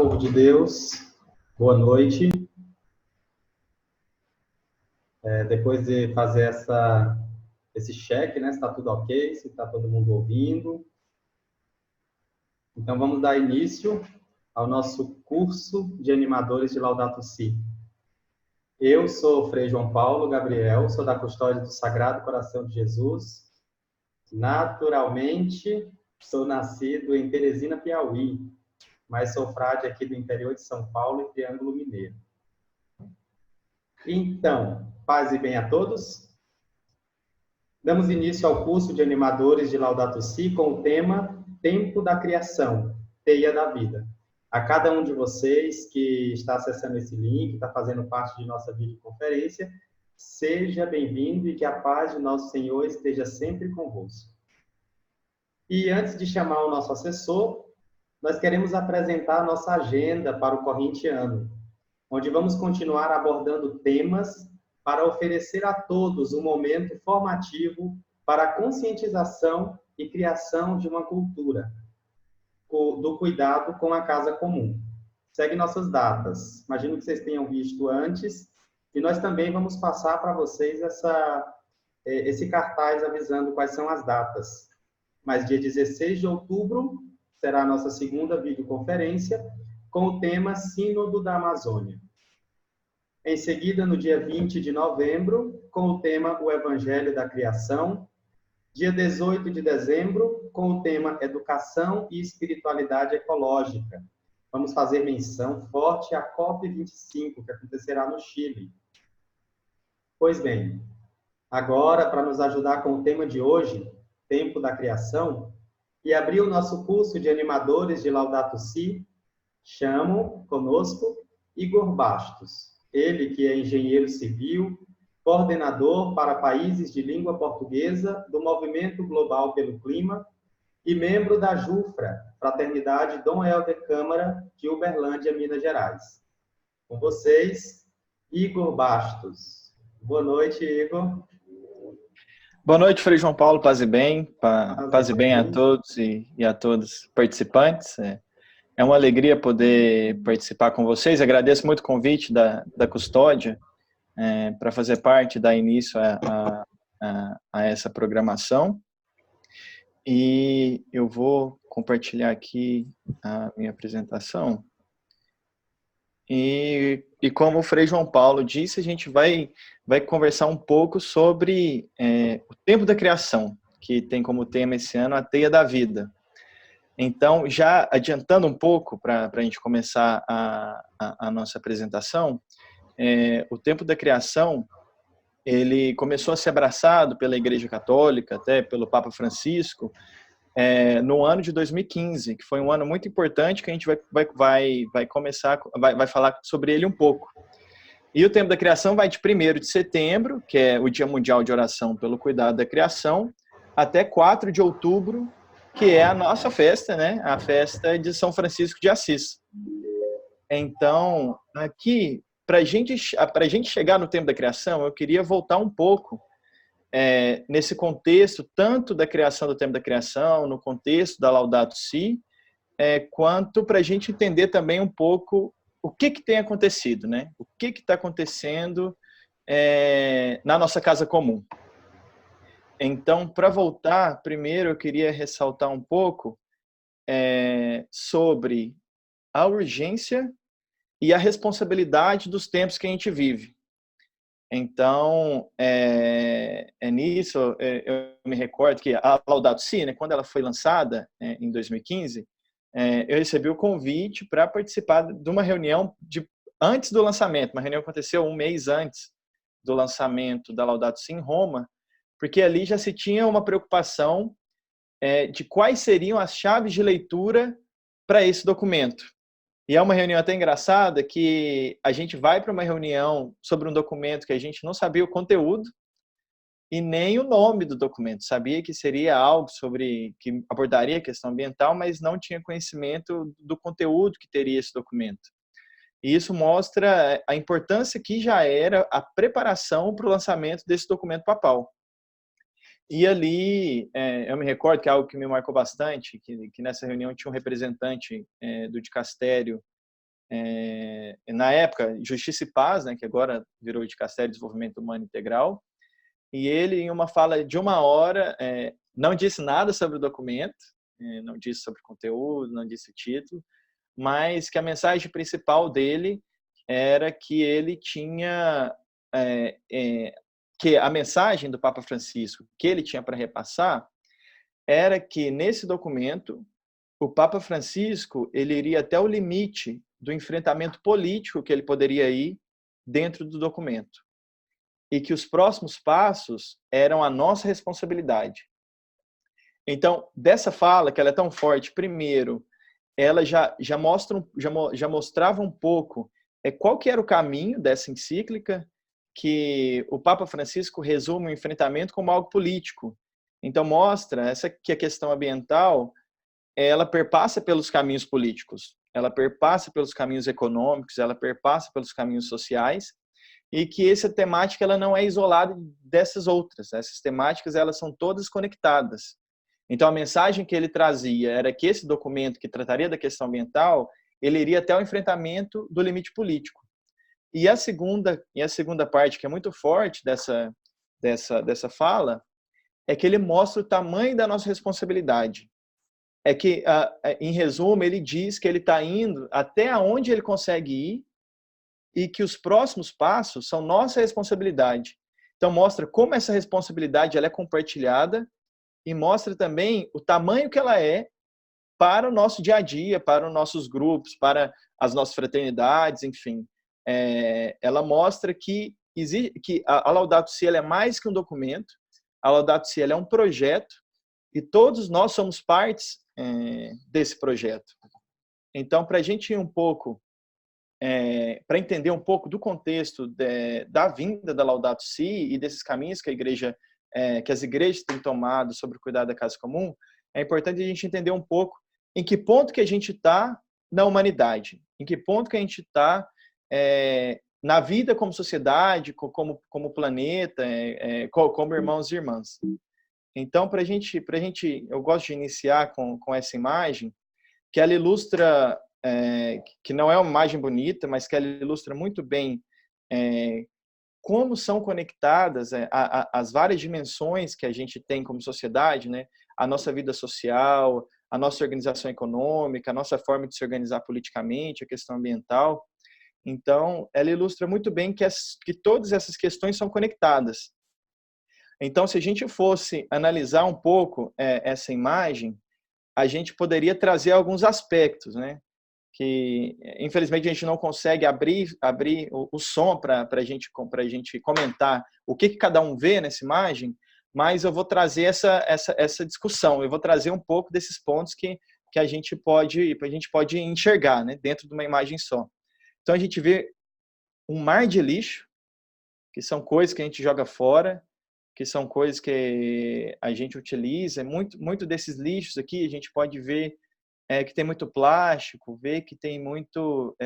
povo de Deus, boa noite. Depois de fazer esse check, né, se está tudo ok, se está todo mundo ouvindo. Então, vamos dar início ao nosso curso de animadores de Laudato Si. Eu sou o Frei João Paulo Gabriel, sou da Custódia do Sagrado Coração de Jesus. Naturalmente, sou nascido em Teresina, Piauí, mas sou frade aqui do interior de São Paulo e Triângulo Mineiro. Então, paz e bem a todos. Damos início ao curso de animadores de Laudato Si com o tema Tempo da Criação, Teia da Vida. A cada um de vocês que está acessando esse link, está fazendo parte de nossa videoconferência, seja bem-vindo e que a paz de nosso Senhor esteja sempre convosco. E antes de chamar o nosso assessor, nós queremos apresentar a nossa agenda para o corrente ano, onde vamos continuar abordando temas para oferecer a todos um momento formativo para a conscientização e criação de uma cultura do cuidado com a casa comum. Segue nossas datas. Imagino que vocês tenham visto antes, e nós também vamos passar para vocês esse cartaz avisando quais são as datas. Mas dia 16 de outubro será a nossa segunda videoconferência com o tema Sínodo da Amazônia. Em seguida, no dia 20 de novembro, com o tema O Evangelho da Criação. Dia 18 de dezembro, com o tema Educação e Espiritualidade Ecológica. Vamos fazer menção forte à COP25, que acontecerá no Chile. Pois bem, agora, para nos ajudar com o tema de hoje, Tempo da Criação, e abrir o nosso curso de animadores de Laudato Si, chamo conosco Igor Bastos. Ele que é engenheiro civil, coordenador para países de língua portuguesa do Movimento Global pelo Clima e membro da JUFRA, Fraternidade Dom Helder Câmara, de Uberlândia, Minas Gerais. Com vocês, Igor Bastos. Boa noite, Igor. Boa noite, Frei João Paulo, paz e bem. Paz e bem a todos e a todas participantes. É uma alegria poder participar com vocês. Agradeço muito o convite da Custódia para fazer parte, dar início a essa programação. E eu vou compartilhar aqui a minha apresentação. E como o Frei João Paulo disse, a gente vai conversar um pouco sobre o tempo da criação, que tem como tema esse ano a Teia da Vida. Então, já adiantando um pouco para a gente começar a nossa apresentação, o tempo da criação, ele começou a ser abraçado pela Igreja Católica, até pelo Papa Francisco, no ano de 2015, que foi um ano muito importante, que a gente vai falar sobre ele um pouco. E o tempo da criação vai de 1º de setembro, que é o Dia Mundial de Oração pelo Cuidado da Criação, até 4 de outubro, que é a nossa festa, né? A festa de São Francisco de Assis. Então, aqui, para a gente chegar no tempo da criação, eu queria voltar um pouco nesse contexto, tanto da criação do tempo da criação, no contexto da Laudato Si, quanto para a gente entender também um pouco o que tem acontecido, né? O que está acontecendo na nossa casa comum. Então, para voltar, primeiro eu queria ressaltar um pouco sobre a urgência e a responsabilidade dos tempos que a gente vive. Então, nisso, eu me recordo que a Laudato Si, né, quando ela foi lançada em 2015, eu recebi o convite para participar de uma reunião antes do lançamento. Uma reunião aconteceu um mês antes do lançamento da Laudato Si em Roma, porque ali já se tinha uma preocupação de quais seriam as chaves de leitura para esse documento. E é uma reunião até engraçada que a gente vai para uma reunião sobre um documento que a gente não sabia o conteúdo e nem o nome do documento. Sabia que seria algo que abordaria a questão ambiental, mas não tinha conhecimento do conteúdo que teria esse documento. E isso mostra a importância que já era a preparação para o lançamento desse documento papal. E ali, eu me recordo que é algo que me marcou bastante, que nessa reunião tinha um representante do dicastério na época, Justiça e Paz, né, que agora virou de Castelo de Desenvolvimento Humano Integral, e ele, em uma fala de 1 hora, não disse nada sobre o documento, não disse sobre o conteúdo, não disse o título, mas que a mensagem principal dele era que ele tinha que a mensagem do Papa Francisco que ele tinha para repassar era que nesse documento o Papa Francisco ele iria até o limite do enfrentamento político que ele poderia ir dentro do documento e que os próximos passos eram a nossa responsabilidade. Então, dessa fala, que ela é tão forte, primeiro, ela já mostrava um pouco qual que era o caminho dessa encíclica, que o Papa Francisco resume o enfrentamento como algo político. Então, mostra que a questão ambiental ela perpassa pelos caminhos políticos, ela perpassa pelos caminhos econômicos, ela perpassa pelos caminhos sociais, e que essa temática ela não é isolada dessas outras. Essas temáticas elas são todas conectadas. Então, a mensagem que ele trazia era que esse documento que trataria da questão ambiental, ele iria até o enfrentamento do limite político. E a segunda parte, que é muito forte dessa fala, é que ele mostra o tamanho da nossa responsabilidade. É que, em resumo, ele diz que ele está indo até onde ele consegue ir e que os próximos passos são nossa responsabilidade. Então, mostra como essa responsabilidade ela é compartilhada e mostra também o tamanho que ela é para o nosso dia a dia, para os nossos grupos, para as nossas fraternidades, enfim. Ela mostra que a Laudato Si ela é mais que um documento, a Laudato Si ela é um projeto e todos nós somos partes desse projeto. Então, para a gente ir um pouco, para entender um pouco do contexto da vinda da Laudato Si e desses caminhos que que as igrejas têm tomado sobre o cuidado da casa comum, é importante a gente entender um pouco em que ponto que a gente está na humanidade, em que ponto que a gente está na vida como sociedade, como planeta, como irmãos e irmãs. Então, eu gosto de iniciar com essa imagem, que ela ilustra, que não é uma imagem bonita, mas que ela ilustra muito bem como são conectadas as várias dimensões que a gente tem como sociedade, né? A nossa vida social, a nossa organização econômica, a nossa forma de se organizar politicamente, a questão ambiental. Então, ela ilustra muito bem que todas essas questões são conectadas. Então, se a gente fosse analisar um pouco essa imagem, a gente poderia trazer alguns aspectos, né? Que, infelizmente, a gente não consegue abrir o som para a gente comentar o que cada um vê nessa imagem, mas eu vou trazer essa discussão, eu vou trazer um pouco desses pontos que a gente pode enxergar, né, dentro de uma imagem só. Então, a gente vê um mar de lixo, que são coisas que a gente joga fora, que são coisas que a gente utiliza. Muito desses lixos aqui, a gente pode ver que tem muito plástico, ver que tem muito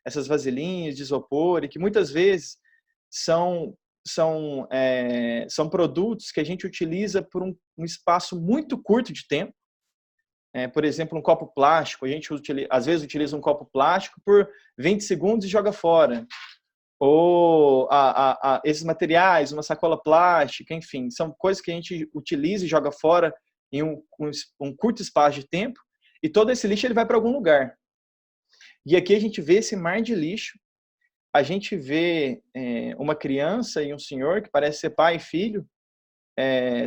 essas vasilhinhas de isopor, e que muitas vezes são produtos que a gente utiliza por um espaço muito curto de tempo. Por exemplo, um copo plástico, a gente às vezes utiliza um copo plástico por 20 segundos e joga fora. Ou esses materiais, uma sacola plástica, enfim, são coisas que a gente utiliza e joga fora em um curto espaço de tempo, e todo esse lixo ele vai para algum lugar. E aqui a gente vê esse mar de lixo, a gente vê uma criança e um senhor que parece ser pai e filho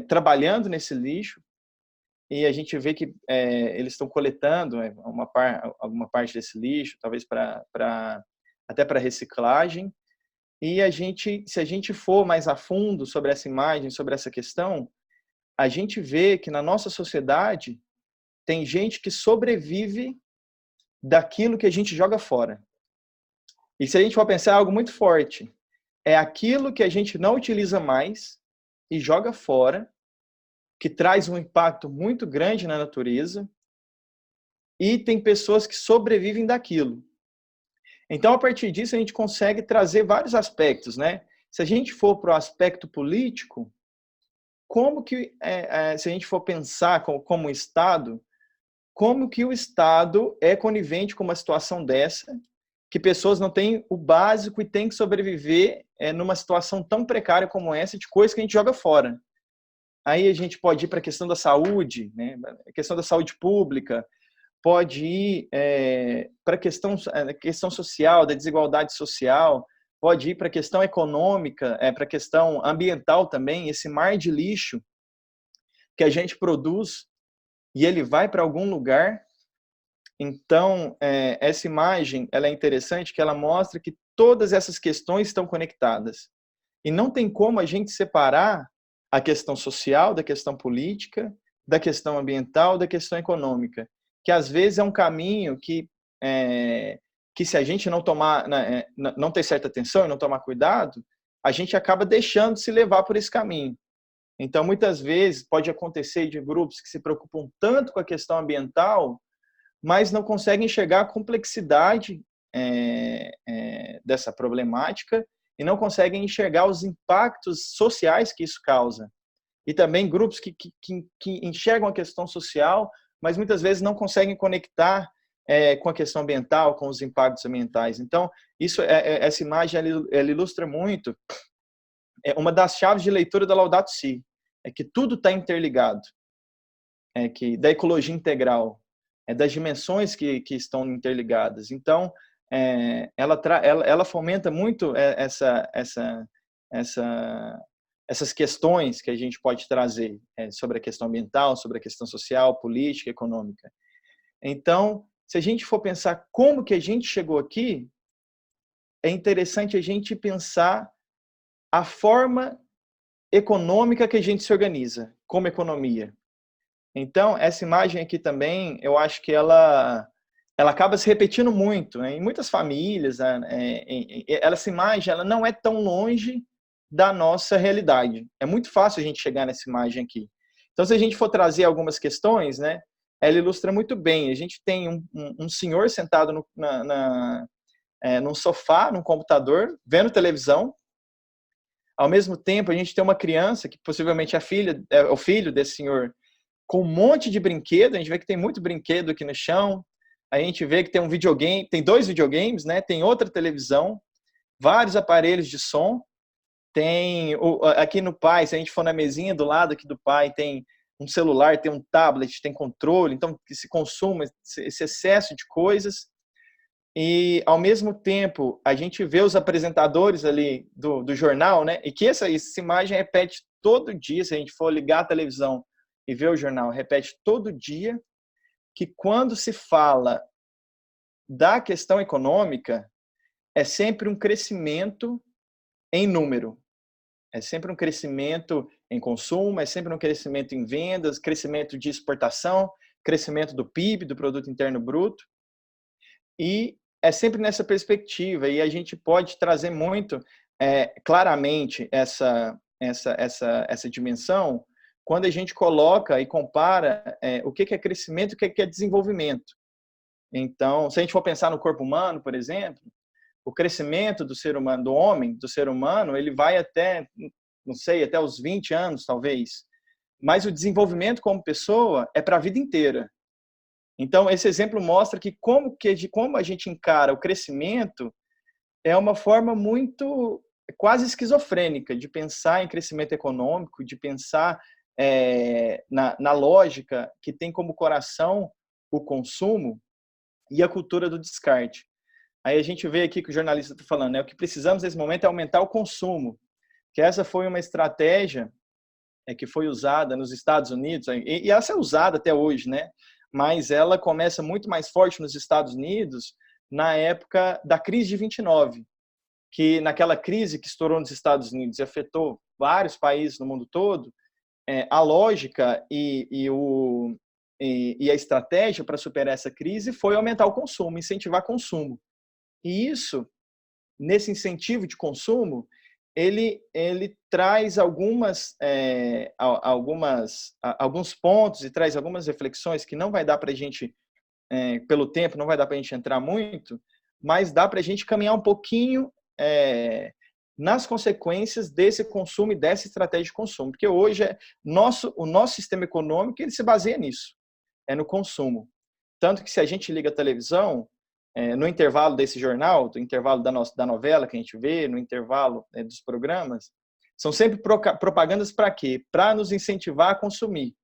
trabalhando nesse lixo, e a gente vê que eles estão coletando alguma parte desse lixo, talvez até para reciclagem. E se a gente for mais a fundo sobre essa imagem, sobre essa questão, a gente vê que na nossa sociedade tem gente que sobrevive daquilo que a gente joga fora. E se a gente for pensar, é algo muito forte. É aquilo que a gente não utiliza mais e joga fora, que traz um impacto muito grande na natureza, e tem pessoas que sobrevivem daquilo. Então, a partir disso, a gente consegue trazer vários aspectos, né? Se a gente for para o aspecto político, como que, se a gente for pensar como Estado, como que o Estado é conivente com uma situação dessa, que pessoas não têm o básico e têm que sobreviver numa situação tão precária como essa, de coisa que a gente joga fora. Aí a gente pode ir para a questão da saúde, né? A questão da saúde pública, pode ir para a questão social, da desigualdade social, pode ir para a questão econômica, para a questão ambiental também, esse mar de lixo que a gente produz e ele vai para algum lugar. Então, essa imagem ela é interessante, que ela mostra que todas essas questões estão conectadas. E não tem como a gente separar a questão social da questão política, da questão ambiental, da questão econômica, que às vezes é um caminho que se a gente não tomar, não ter certa atenção e não tomar cuidado, a gente acaba deixando de se levar por esse caminho. Então, muitas vezes, pode acontecer de grupos que se preocupam tanto com a questão ambiental, mas não conseguem enxergar a complexidade dessa problemática e não conseguem enxergar os impactos sociais que isso causa. E também grupos que enxergam a questão social, mas muitas vezes não conseguem conectar com a questão ambiental, com os impactos ambientais. Então, essa imagem ela ilustra muito uma das chaves de leitura da Laudato Si, é que tudo está interligado, da ecologia integral, das dimensões que estão interligadas. Então, ela fomenta muito essas questões que a gente pode trazer sobre a questão ambiental, sobre a questão social, política, econômica. Então, se a gente for pensar como que a gente chegou aqui, é interessante a gente pensar a forma econômica que a gente se organiza, como economia. Então, essa imagem aqui também, eu acho que ela acaba se repetindo muito, né? Em muitas famílias. Essa imagem ela não é tão longe da nossa realidade. É muito fácil a gente chegar nessa imagem aqui. Então, se a gente for trazer algumas questões, né, ela ilustra muito bem. A gente tem um senhor sentado num sofá, num computador, vendo televisão. Ao mesmo tempo, a gente tem uma criança, que possivelmente é o filho desse senhor, com um monte de brinquedo. A gente vê que tem muito brinquedo aqui no chão. A gente vê que tem um videogame, tem 2 videogames, né? Tem outra televisão, vários aparelhos de som. Tem aqui no pai, se a gente for na mesinha do lado aqui do pai, tem um celular, tem um tablet, tem controle. Então, que se consuma esse excesso de coisas. E, ao mesmo tempo, a gente vê os apresentadores ali do jornal, né? E que essa imagem repete todo dia. Se a gente for ligar a televisão e ver o jornal, repete todo dia, que quando se fala da questão econômica, é sempre um crescimento em número. É sempre um crescimento em consumo, é sempre um crescimento em vendas, crescimento de exportação, crescimento do PIB, do Produto Interno Bruto. E é sempre nessa perspectiva, e a gente pode trazer muito claramente essa dimensão quando a gente coloca e compara o que é crescimento e o que é desenvolvimento. Então, se a gente for pensar no corpo humano, por exemplo, o crescimento do ser humano, do ser humano, ele vai até, não sei, até os 20 anos, talvez. Mas o desenvolvimento como pessoa é para a vida inteira. Então, esse exemplo mostra que como a gente encara o crescimento é uma forma muito, quase esquizofrênica, de pensar em crescimento econômico, de pensar na lógica que tem como coração o consumo e a cultura do descarte. Aí a gente vê aqui que o jornalista está falando, né? O que precisamos nesse momento é aumentar o consumo, que essa foi uma estratégia que foi usada nos Estados Unidos, e essa é usada até hoje, né? Mas ela começa muito mais forte nos Estados Unidos na época da crise de 29, que naquela crise que estourou nos Estados Unidos e afetou vários países no mundo todo, a lógica e a estratégia para superar essa crise foi aumentar o consumo, incentivar consumo. E isso, nesse incentivo de consumo, ele traz alguns pontos e traz algumas reflexões que não vai dar para a gente, pelo tempo, não vai dar para a gente entrar muito, mas dá para a gente caminhar um pouquinho nas consequências desse consumo e dessa estratégia de consumo. Porque hoje o nosso sistema econômico ele se baseia nisso, no consumo. Tanto que se a gente liga a televisão, no intervalo desse jornal, no intervalo da novela que a gente vê, no intervalo dos programas, são sempre propagandas para quê? Para nos incentivar a consumir.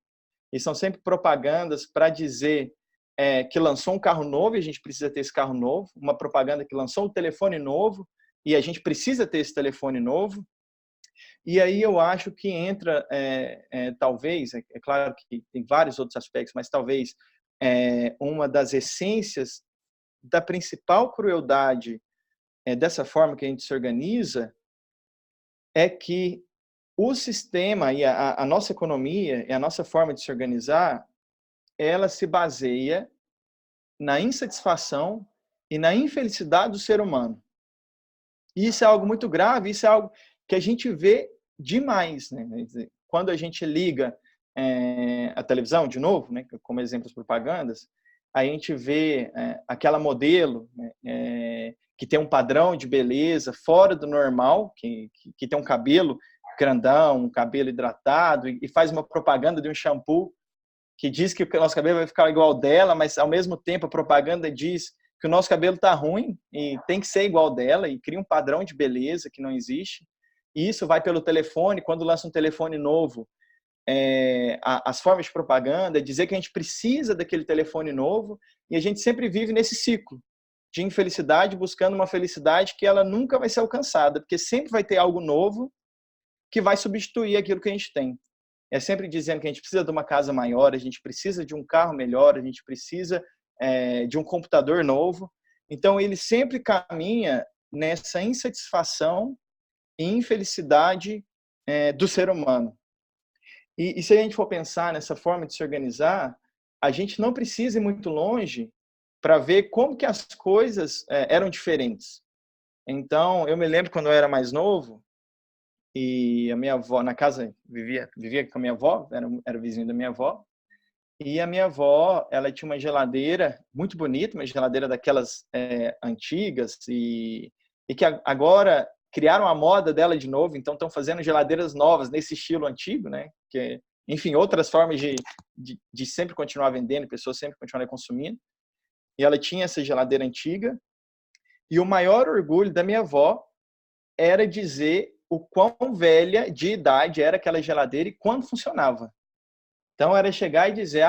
E são sempre propagandas para dizer que lançou um carro novo e a gente precisa ter esse carro novo, uma propaganda que lançou um telefone novo e a gente precisa ter esse telefone novo. E aí eu acho que entra, talvez, é claro que tem vários outros aspectos, mas talvez uma das essências da principal crueldade dessa forma que a gente se organiza é que o sistema e a nossa economia e a nossa forma de se organizar, ela se baseia na insatisfação e na infelicidade do ser humano. E isso é algo muito grave, isso é algo que a gente vê demais, né? Quando a gente liga a televisão, de novo, né, como exemplo as propagandas, a gente vê aquela modelo, né, que tem um padrão de beleza fora do normal, que tem um cabelo grandão, um cabelo hidratado, e faz uma propaganda de um shampoo que diz que o nosso cabelo vai ficar igual ao dela, mas ao mesmo tempo a propaganda diz que o nosso cabelo está ruim e tem que ser igual dela, e cria um padrão de beleza que não existe. E isso vai pelo telefone, quando lança um telefone novo, as formas de propaganda, dizer que a gente precisa daquele telefone novo, e a gente sempre vive nesse ciclo de infelicidade, buscando uma felicidade que ela nunca vai ser alcançada, porque sempre vai ter algo novo que vai substituir aquilo que a gente tem. É sempre dizendo que a gente precisa de uma casa maior, a gente precisa de um carro melhor, a gente precisa de um computador novo. Então, ele sempre caminha nessa insatisfação e infelicidade do ser humano. E se a gente for pensar nessa forma de se organizar, a gente não precisa ir muito longe para ver como que as coisas eram diferentes. Então, eu me lembro quando eu era mais novo, e a minha avó, na casa, vivia com a minha avó, era vizinho da minha avó, e a minha avó, ela tinha uma geladeira muito bonita, uma geladeira daquelas antigas, e que agora criaram a moda dela de novo, então estão fazendo geladeiras novas nesse estilo antigo, né? Que, enfim, outras formas de sempre continuar vendendo, pessoas sempre continuarem consumindo. E ela tinha essa geladeira antiga, e o maior orgulho da minha avó era dizer o quão velha de idade era aquela geladeira e quando funcionava. Então, era chegar e dizer,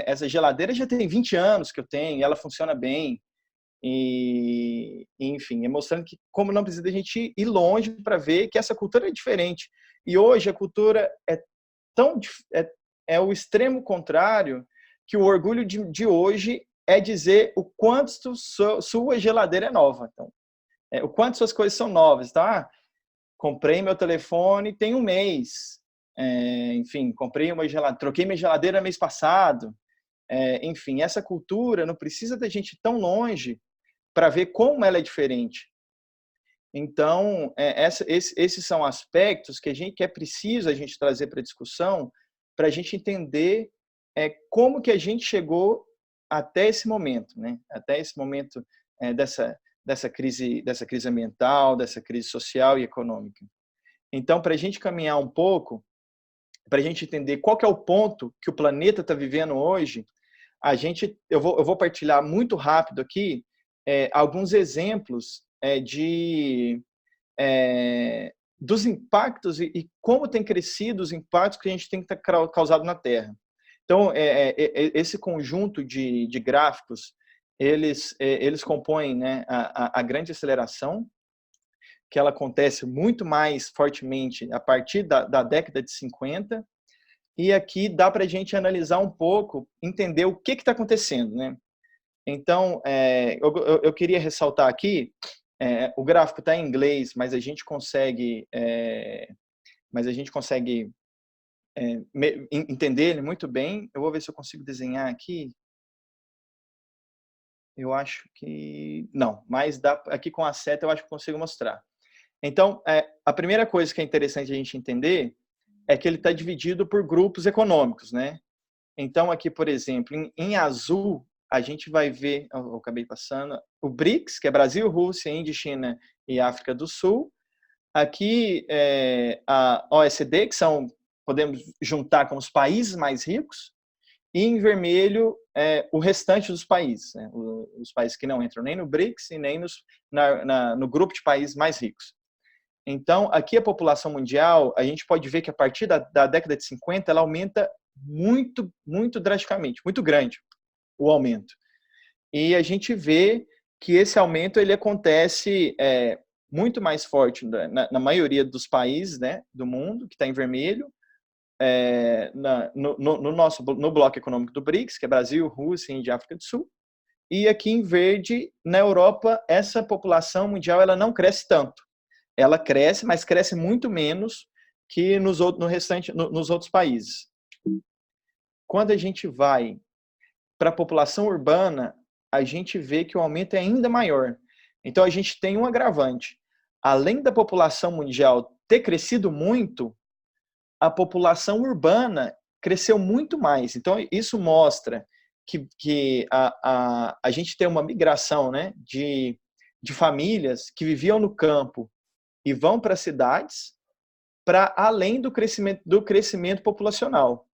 essa geladeira já tem 20 anos que eu tenho, e ela funciona bem. E, enfim, mostrando que como não precisa a gente ir longe para ver que essa cultura é diferente. E hoje a cultura é o extremo contrário, que o orgulho de hoje é dizer o quanto sua geladeira é nova. Então, o quanto suas coisas são novas. Tá? Comprei meu telefone tem um mês. Enfim, troquei minha geladeira mês passado. Enfim, essa cultura não precisa da gente ir tão longe para ver como ela é diferente. Então, esses são aspectos que é preciso a gente trazer para a discussão, para a gente entender como que a gente chegou até esse momento, né? Até esse momento dessa crise ambiental, dessa crise social e econômica. Então, para a gente caminhar um pouco, para a gente entender qual que é o ponto que o planeta está vivendo hoje, eu vou partilhar muito rápido aqui alguns exemplos dos impactos e como tem crescido os impactos que a gente tem causado na Terra. Então, esse conjunto de gráficos, eles compõem, né, a grande aceleração, que ela acontece muito mais fortemente a partir da década de 50, e aqui dá para a gente analisar um pouco, entender o que está acontecendo, né? Então, eu queria ressaltar aqui, o gráfico está em inglês, mas a gente consegue, entender ele muito bem. Eu vou ver se eu consigo desenhar aqui. Eu acho que não, mas aqui com a seta eu acho que consigo mostrar. Então, a primeira coisa que é interessante a gente entender é que ele está dividido por grupos econômicos, né? Então, aqui, por exemplo, em azul, a gente vai ver, eu acabei passando, o BRICS, que é Brasil, Rússia, Índia, China e África do Sul. Aqui, a OECD, que podemos juntar com os países mais ricos. e em vermelho o restante dos países, né? Os países que não entram nem no BRICS e nem no grupo de países mais ricos. Então, aqui a população mundial, a gente pode ver que a partir da década de 50, ela aumenta muito, muito drasticamente, muito grande o aumento. E a gente vê que esse aumento ele acontece muito mais forte na maioria dos países, né, do mundo, que está em vermelho, no bloco econômico do BRICS, que é Brasil, Rússia, Índia e África do Sul. E aqui em verde, na Europa, essa população mundial ela não cresce tanto. Ela cresce, mas cresce muito menos que nos outros países. Quando a gente vai para a população urbana, a gente vê que o aumento é ainda maior. Então, a gente tem um agravante. Além da população mundial ter crescido muito, a população urbana cresceu muito mais. Então, isso mostra que a gente tem uma migração, né, de famílias que viviam no campo e vão para as cidades, para além do crescimento populacional.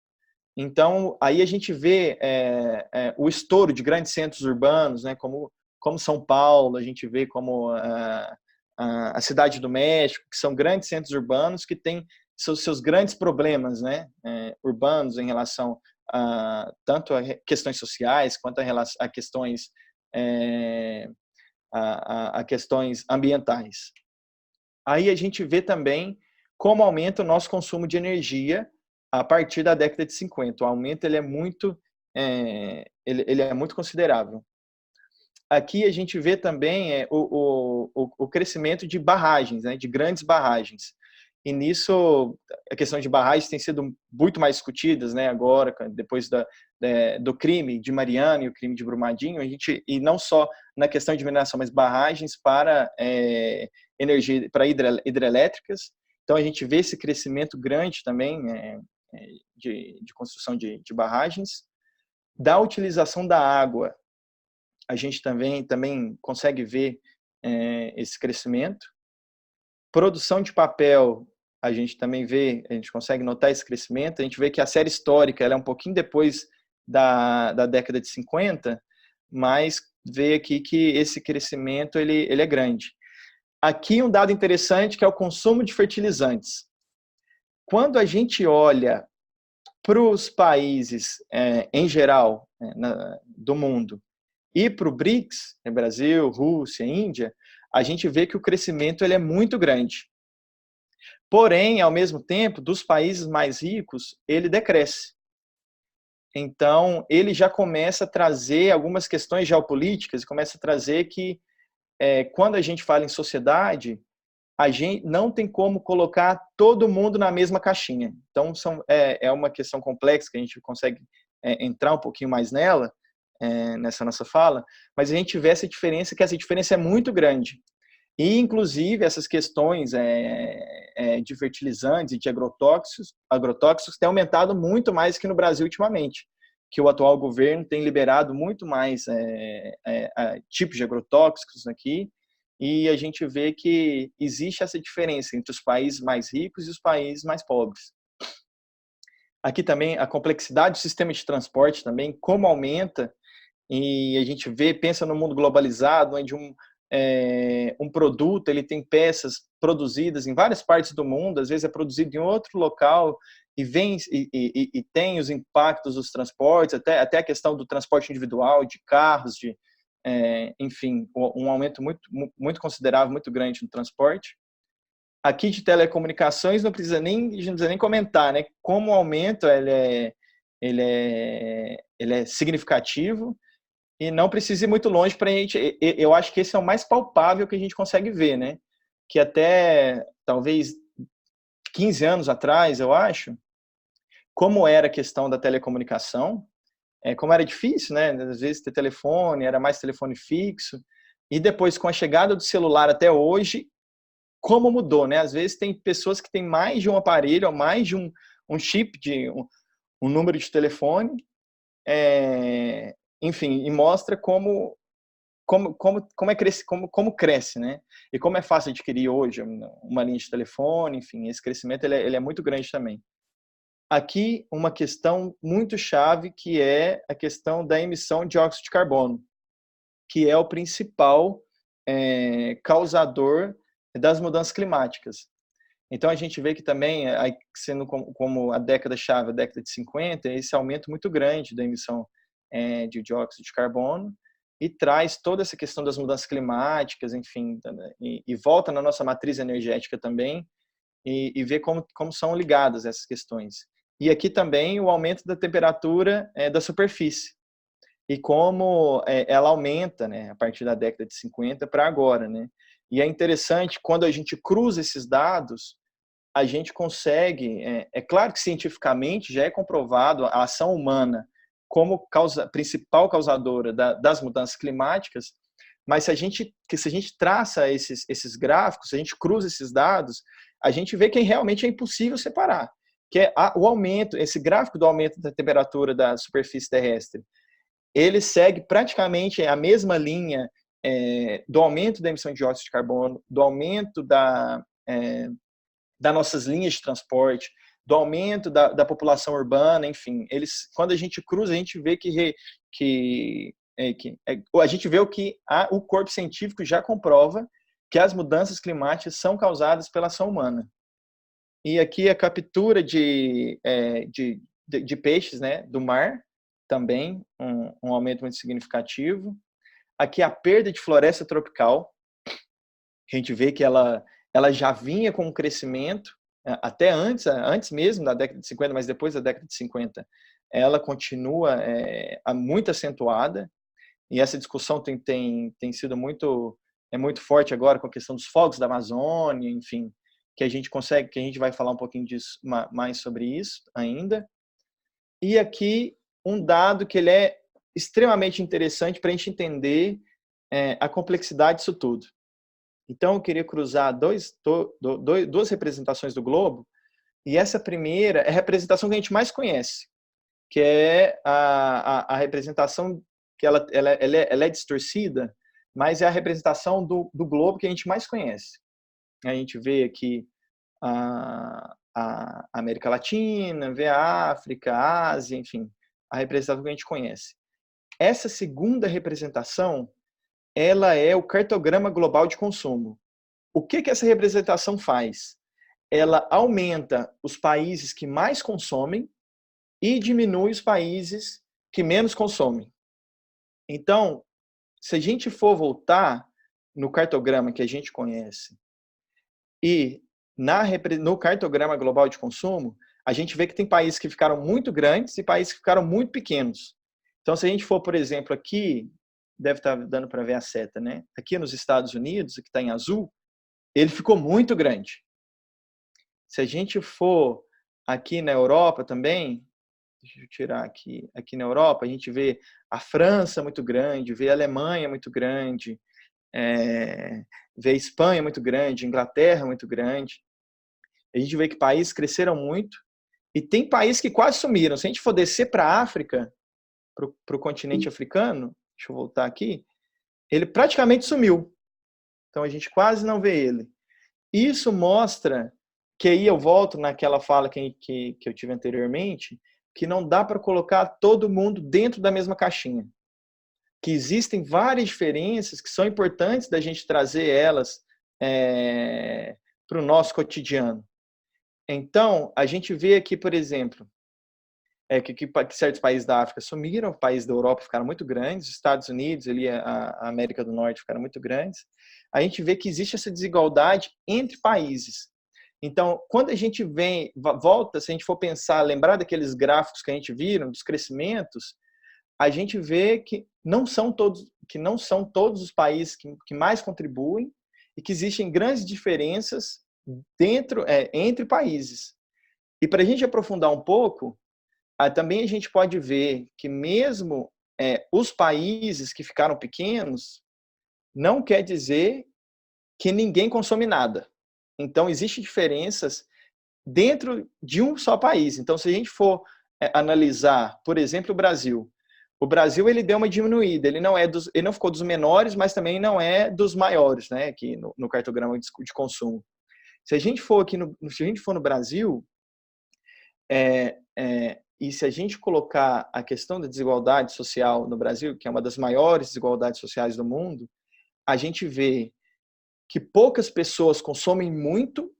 Então, aí a gente vê o estouro de grandes centros urbanos, né, como São Paulo, a gente vê como a Cidade do México, que são grandes centros urbanos que têm seus grandes problemas, né, urbanos em relação tanto a questões sociais quanto a questões, a questões ambientais. Aí a gente vê também como aumenta o nosso consumo de energia a partir da década de 50. O aumento ele é muito considerável. Aqui a gente vê também o crescimento de barragens, né, de grandes barragens. E nisso, a questão de barragens tem sido muito mais discutidas, né, agora, depois do crime de Mariana e o crime de Brumadinho, e não só na questão de mineração, mas barragens para energia, para hidrelétricas. Então, a gente vê esse crescimento grande também de construção de barragens. Da utilização da água, a gente também consegue ver esse crescimento. Produção de papel, a gente também vê, a gente consegue notar esse crescimento. A gente vê que a série histórica ela é um pouquinho depois da década de 50, mas vê aqui que esse crescimento ele é grande. Aqui um dado interessante que é o consumo de fertilizantes. Quando a gente olha para os países em geral do mundo e para o BRICS, Brasil, Rússia, Índia, a gente vê que o crescimento ele é muito grande. Porém, ao mesmo tempo, dos países mais ricos, ele decresce. Então, ele já começa a trazer algumas questões geopolíticas, começa a trazer que, quando a gente fala em sociedade, a gente não tem como colocar todo mundo na mesma caixinha. Então, é uma questão complexa que a gente consegue entrar um pouquinho mais nela, nessa nossa fala, mas a gente vê essa diferença, que essa diferença é muito grande. E, inclusive, essas questões de fertilizantes e de agrotóxicos têm aumentado muito mais que no Brasil ultimamente, que o atual governo tem liberado muito mais tipos de agrotóxicos aqui, e a gente vê que existe essa diferença entre os países mais ricos e os países mais pobres. Aqui também a complexidade do sistema de transporte também, como aumenta, e a gente pensa no mundo globalizado, onde um produto ele tem peças produzidas em várias partes do mundo, às vezes é produzido em outro local e tem os impactos dos transportes, até a questão do transporte individual, de carros, enfim, um aumento muito, muito considerável, muito grande no transporte. Aqui de telecomunicações não precisa nem comentar, né? Como o aumento ele é significativo. E não precisa ir muito longe para a gente. Eu acho que esse é o mais palpável que a gente consegue ver, né? Que até talvez 15 anos atrás, eu acho, como era a questão da telecomunicação, como era difícil, né? Às vezes ter telefone, era mais telefone fixo. E depois, com a chegada do celular até hoje, como mudou, né? Às vezes tem pessoas que têm mais de um aparelho, ou mais de um chip, um número de telefone. Enfim, e mostra como cresce, né? E como é fácil adquirir hoje uma linha de telefone, enfim, esse crescimento ele é muito grande também. aqui uma questão muito chave, que é a questão da emissão de dióxido de carbono, que é o principal causador das mudanças climáticas. Então, a gente vê que também, sendo como a década-chave, a década de 50, esse aumento muito grande da emissão de dióxido de carbono, e traz toda essa questão das mudanças climáticas, enfim, e volta na nossa matriz energética também, e vê como são ligadas essas questões. E aqui também o aumento da temperatura da superfície, e como ela aumenta, né, a partir da década de 50 para agora, né? E é interessante, quando a gente cruza esses dados, a gente consegue, claro que cientificamente já é comprovado a ação humana como principal causadora das mudanças climáticas, mas se a gente traça esses gráficos, se a gente cruza esses dados, a gente vê que realmente é impossível separar, que é o aumento, esse gráfico do aumento da temperatura da superfície terrestre, ele segue praticamente a mesma linha do aumento da emissão de dióxido de carbono, do aumento das nossas linhas de transporte, do aumento da população urbana, enfim, quando a gente cruza, a gente vê a gente vê o corpo científico já comprova que as mudanças climáticas são causadas pela ação humana. E aqui a captura de peixes, né, do mar, também um aumento muito significativo. Aqui a perda de floresta tropical, a gente vê que ela já vinha com um crescimento, até antes mesmo da década de 50, mas depois da década de 50, ela continua muito acentuada, e essa discussão tem sido muito forte agora com a questão dos fogos da Amazônia, enfim, que a gente vai falar um pouquinho disso, mais sobre isso ainda. E aqui um dado que ele é extremamente interessante para a gente entender a complexidade disso tudo. Então, eu queria cruzar duas representações do globo, e essa primeira é a representação que a gente mais conhece, que é a representação que ela é distorcida, mas é a representação do globo que a gente mais conhece. A gente vê aqui a América Latina, vê a África, a Ásia, enfim, a representação que a gente conhece. Essa segunda representação, ela é o cartograma global de consumo. O que essa representação faz? Ela aumenta os países que mais consomem e diminui os países que menos consomem. Então, se a gente for voltar no cartograma que a gente conhece e no cartograma global de consumo, a gente vê que tem países que ficaram muito grandes e países que ficaram muito pequenos. Então, se a gente for, por exemplo, aqui, deve estar dando para ver a seta, né? Aqui nos Estados Unidos, que está em azul, ele ficou muito grande. Se a gente for aqui na Europa também, deixa eu tirar aqui na Europa, a gente vê a França muito grande, vê a Alemanha muito grande, vê a Espanha muito grande, Inglaterra muito grande. A gente vê que países cresceram muito e tem países que quase sumiram. Se a gente for descer para a África, para o continente africano, deixa eu voltar aqui, ele praticamente sumiu. Então a gente quase não vê ele. Isso mostra que aí eu volto naquela fala que eu tive anteriormente, que não dá para colocar todo mundo dentro da mesma caixinha. Que existem várias diferenças que são importantes da gente trazer elas para o nosso cotidiano. Então, a gente vê aqui, por exemplo, que certos países da África sumiram, países da Europa ficaram muito grandes, os Estados Unidos, ali, a América do Norte ficaram muito grandes. A gente vê que existe essa desigualdade entre países. Então, quando a gente volta, se a gente for pensar, lembrar daqueles gráficos que a gente viram, dos crescimentos, a gente vê que não são todos os países que mais contribuem e que existem grandes diferenças entre países. E para a gente aprofundar um pouco, também a gente pode ver que mesmo os países que ficaram pequenos, não quer dizer que ninguém consome nada. Então, existem diferenças dentro de um só país. Então, se a gente for analisar, por exemplo, o Brasil ele deu uma diminuída. Ele não ficou dos menores, mas também não é dos maiores, né? Aqui no cartograma de consumo. Se a gente for no Brasil, E se a gente colocar a questão da desigualdade social no Brasil, que é uma das maiores desigualdades sociais do mundo, a gente vê que poucas pessoas consomem muito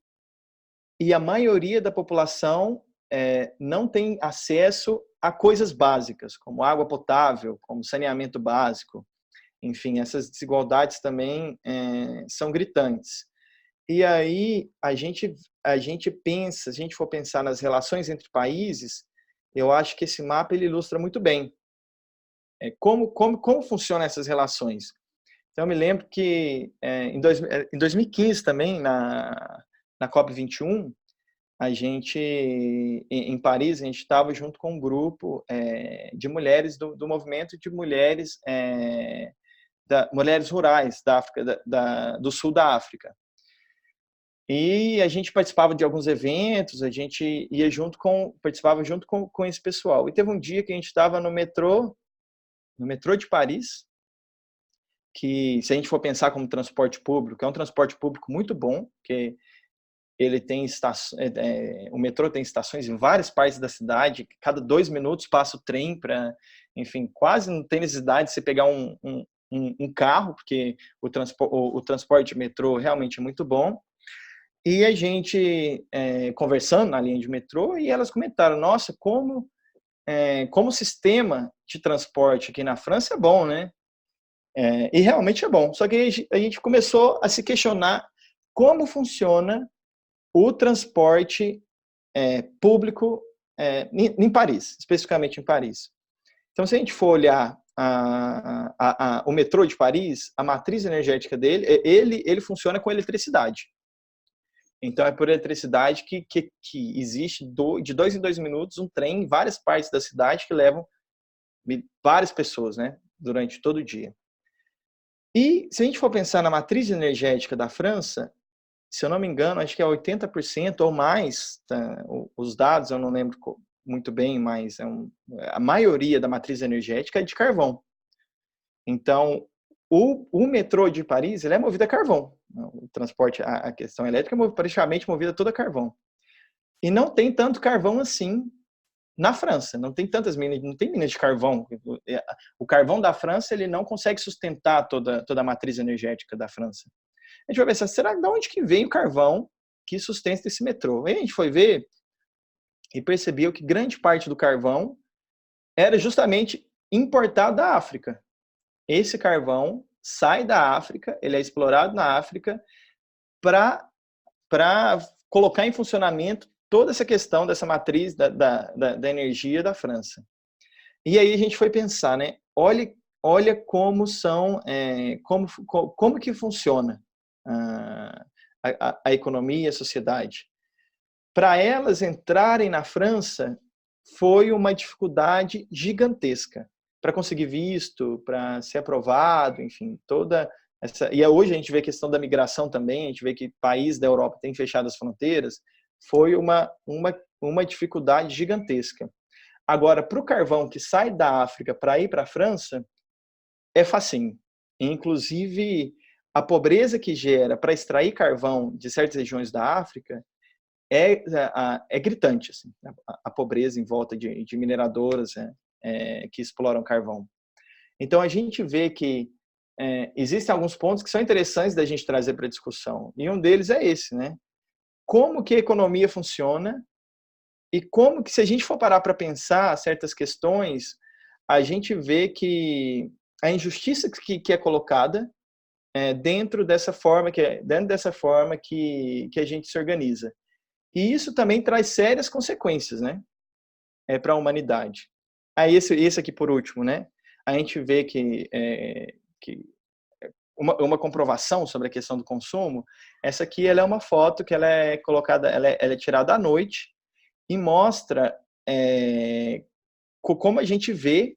e a maioria da população não tem acesso a coisas básicas, como água potável, como saneamento básico. Enfim, essas desigualdades também são gritantes. E aí a gente pensa, se a gente for pensar nas relações entre países, eu acho que esse mapa ele ilustra muito bem como funcionam essas relações. Então, eu me lembro que em 2015 também, na COP21, em Paris, a gente estava junto com um grupo de mulheres do movimento de mulheres, mulheres rurais da África, do sul da África. E a gente participava de alguns eventos, a gente participava junto com esse pessoal. E teve um dia que a gente estava no metrô de Paris, que, se a gente for pensar como transporte público, é um transporte público muito bom, que ele tem o metrô tem estações em várias partes da cidade, cada 2 minutos passa o trem enfim, quase não tem necessidade de você pegar um carro, porque o transporte de metrô realmente é muito bom. E a gente conversando na linha de metrô, e elas comentaram, nossa, como o sistema de transporte aqui na França é bom, né? E realmente é bom. Só que a gente começou a se questionar como funciona o transporte público em Paris, especificamente em Paris. Então, se a gente for olhar o metrô de Paris, a matriz energética dele, ele funciona com eletricidade. Então, é por eletricidade que existe, de 2 em 2 minutos, um trem em várias partes da cidade que levam várias pessoas, né, durante todo o dia. E se a gente for pensar na matriz energética da França, se eu não me engano, acho que é 80% ou mais, tá? Os dados eu não lembro muito bem, mas a maioria da matriz energética é de carvão. Então, o metrô de Paris ele é movido a carvão. O transporte, a questão elétrica é praticamente movida toda a carvão. E não tem tanto carvão assim na França. Não tem tantas minas, não tem minas de carvão. O carvão da França ele não consegue sustentar toda a matriz energética da França. A gente vai pensar, será de onde que vem o carvão que sustenta esse metrô? Aí a gente foi ver e percebeu que grande parte do carvão era justamente importado da África. Esse carvão sai da África, ele é explorado na África para colocar em funcionamento toda essa questão dessa matriz da energia da França. E aí a gente foi pensar, né? Olha como são, como que funciona a economia e a sociedade. Para elas entrarem na França foi uma dificuldade gigantesca para conseguir visto, para ser aprovado, enfim, toda essa. E hoje a gente vê a questão da migração também, a gente vê que países da Europa têm fechado as fronteiras, foi uma dificuldade gigantesca. Agora, para o carvão que sai da África para ir para a França, é facinho. Inclusive, a pobreza que gera para extrair carvão de certas regiões da África é gritante, assim, a pobreza em volta de mineradoras que exploram carvão. Então, a gente vê que existem alguns pontos que são interessantes da gente trazer para a discussão, e um deles é esse, né? Como que a economia funciona e como que, se a gente for parar para pensar certas questões, a gente vê que a injustiça que é colocada dentro dessa forma que a gente se organiza. E isso também traz sérias consequências, né, para a humanidade. Aí esse aqui por último, né? A gente vê que uma comprovação sobre a questão do consumo. Essa aqui ela é uma foto que ela é colocada, ela é tirada à noite e mostra como a gente vê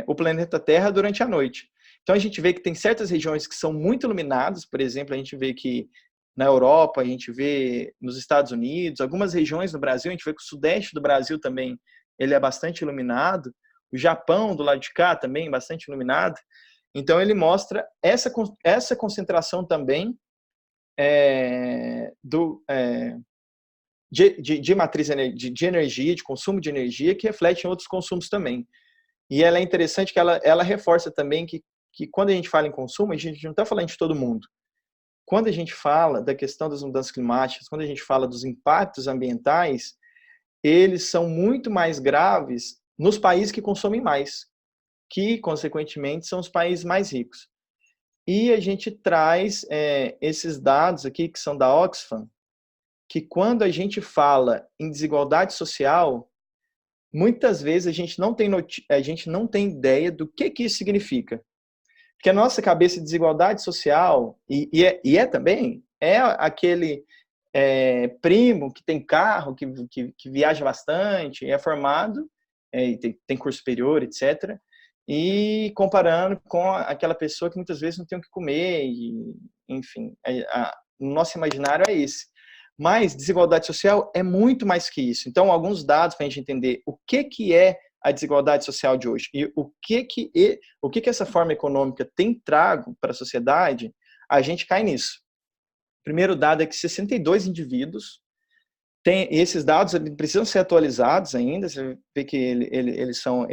o planeta Terra durante a noite. Então a gente vê que tem certas regiões que são muito iluminadas, por exemplo, a gente vê que na Europa, a gente vê nos Estados Unidos, algumas regiões no Brasil, a gente vê que o sudeste do Brasil também ele é bastante iluminado, o Japão do lado de cá também bastante iluminado. Então ele mostra essa concentração também de matriz de energia, de consumo de energia, que reflete em outros consumos também. E ela é interessante que ela reforça também que quando a gente fala em consumo, a gente não está falando de todo mundo. Quando a gente fala da questão das mudanças climáticas, quando a gente fala dos impactos ambientais, eles são muito mais graves nos países que consomem mais, que, consequentemente, são os países mais ricos. E a gente traz esses dados aqui, que são da Oxfam, que quando a gente fala em desigualdade social, muitas vezes a gente não tem ideia do que isso significa. Porque a nossa cabeça de desigualdade social, e é também, é aquele primo que tem carro, que viaja bastante, é formado, tem curso superior, etc., e comparando com aquela pessoa que muitas vezes não tem o que comer, e, enfim, o nosso imaginário é esse. Mas desigualdade social é muito mais que isso. Então, alguns dados para a gente entender o que é a desigualdade social de hoje e o que essa forma econômica tem trago para a sociedade, a gente cai nisso. O primeiro dado é que 62 indivíduos esses dados precisam ser atualizados ainda, você vê que eles são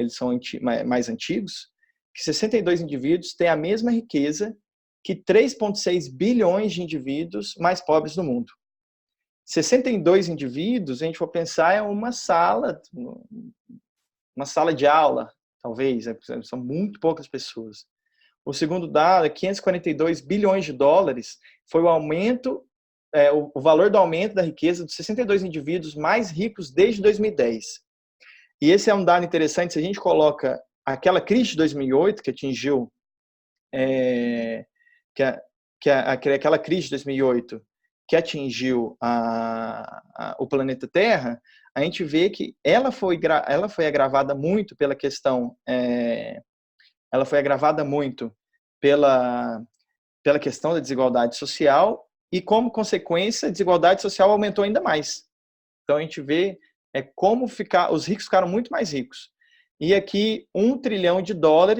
mais antigos, que 62 indivíduos têm a mesma riqueza que 3,6 bilhões de indivíduos mais pobres do mundo. 62 indivíduos, a gente for pensar, é uma sala de aula, talvez, são muito poucas pessoas. O segundo dado é 542 bilhões de dólares, foi o aumento, o valor do aumento da riqueza dos 62 indivíduos mais ricos desde 2010. E esse é um dado interessante, se a gente coloca aquela crise de 2008, que atingiu, aquela crise de 2008, que atingiu o planeta Terra, a gente vê que ela foi agravada muito pela questão, ela foi agravada muito pela questão da desigualdade social e, como consequência, a desigualdade social aumentou ainda mais. Então, a gente vê como os ricos ficaram muito mais ricos. E aqui, $1 trilhão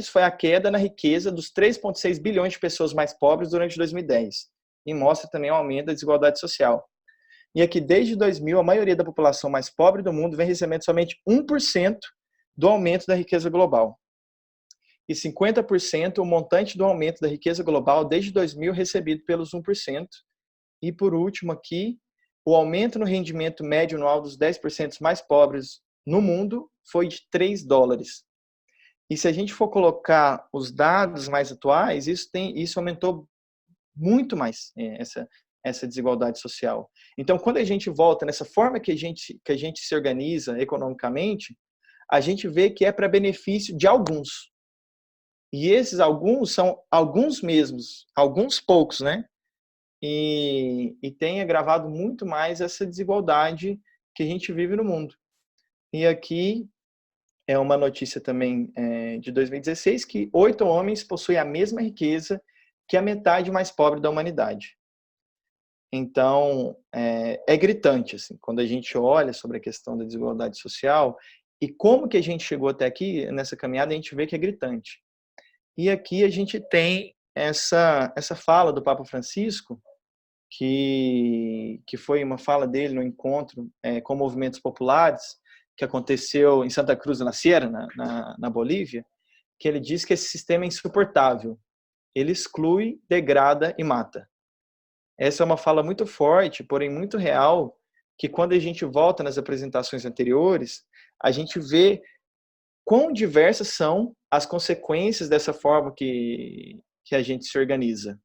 foi a queda na riqueza dos 3,6 bilhões de pessoas mais pobres durante 2010. E mostra também o aumento da desigualdade social. E aqui, desde 2000, a maioria da população mais pobre do mundo vem recebendo somente 1% do aumento da riqueza global. E 50% o montante do aumento da riqueza global desde 2000 recebido pelos 1%. E, por último, aqui, o aumento no rendimento médio anual dos 10% mais pobres no mundo foi de $3. E se a gente for colocar os dados mais atuais, isso aumentou muito mais essa desigualdade social. Então, quando a gente volta nessa forma que a gente se organiza economicamente, a gente vê que é para benefício de alguns. E esses alguns são alguns mesmos, alguns poucos, né? E tem agravado muito mais essa desigualdade que a gente vive no mundo. E aqui é uma notícia também de 2016, que 8 homens possuem a mesma riqueza que a metade mais pobre da humanidade. Então, é gritante, assim, quando a gente olha sobre a questão da desigualdade social e como que a gente chegou até aqui, nessa caminhada, a gente vê que é gritante. E aqui a gente tem essa fala do Papa Francisco, que foi uma fala dele no encontro com movimentos populares, que aconteceu em Santa Cruz de la Sierra, na Bolívia, que ele diz que esse sistema é insuportável. Ele exclui, degrada e mata. Essa é uma fala muito forte, porém muito real, que quando a gente volta nas apresentações anteriores, a gente vê quão diversas são as consequências dessa forma que a gente se organiza.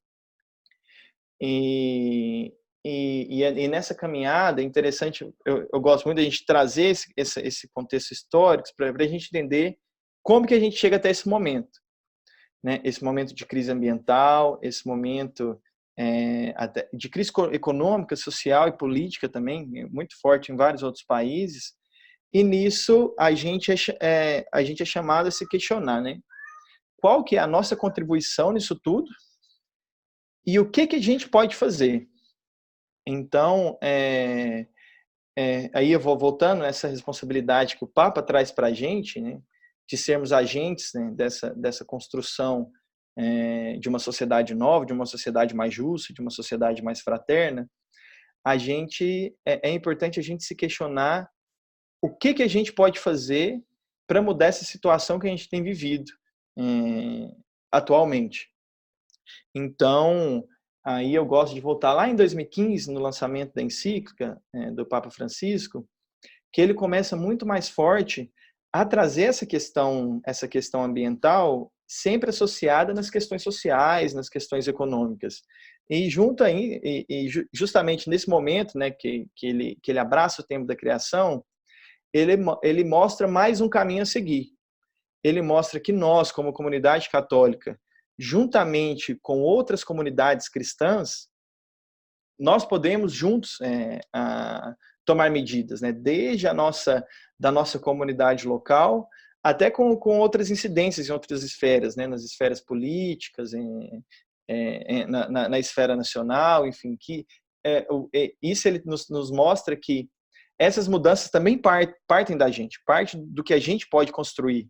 E nessa caminhada, é interessante, eu gosto muito da gente trazer esse contexto histórico para a gente entender como que a gente chega até esse momento, né? Esse momento de crise ambiental, esse momento até de crise econômica, social e política também, muito forte em vários outros países. E nisso a gente é chamado a se questionar, né? Qual que é a nossa contribuição nisso tudo e o que a gente pode fazer? Então, aí eu vou voltando nessa responsabilidade que o Papa traz para a gente, né, de sermos agentes, né, dessa construção de uma sociedade nova, de uma sociedade mais justa, de uma sociedade mais fraterna. é importante a gente se questionar o que a gente pode fazer para mudar essa situação que a gente tem vivido atualmente. Então, aí eu gosto de voltar lá em 2015, no lançamento da encíclica do Papa Francisco, que ele começa muito mais forte a trazer essa questão ambiental sempre associada nas questões sociais, nas questões econômicas. E junto aí, justamente nesse momento, né, que ele abraça o tempo da criação, ele mostra mais um caminho a seguir. Ele mostra que nós, como comunidade católica, juntamente com outras comunidades cristãs, nós podemos juntos tomar medidas, né? Desde da nossa comunidade local até com outras incidências em outras esferas, né? Nas esferas políticas, na esfera nacional, enfim, que isso ele nos mostra que essas mudanças também partem da gente, parte do que a gente pode construir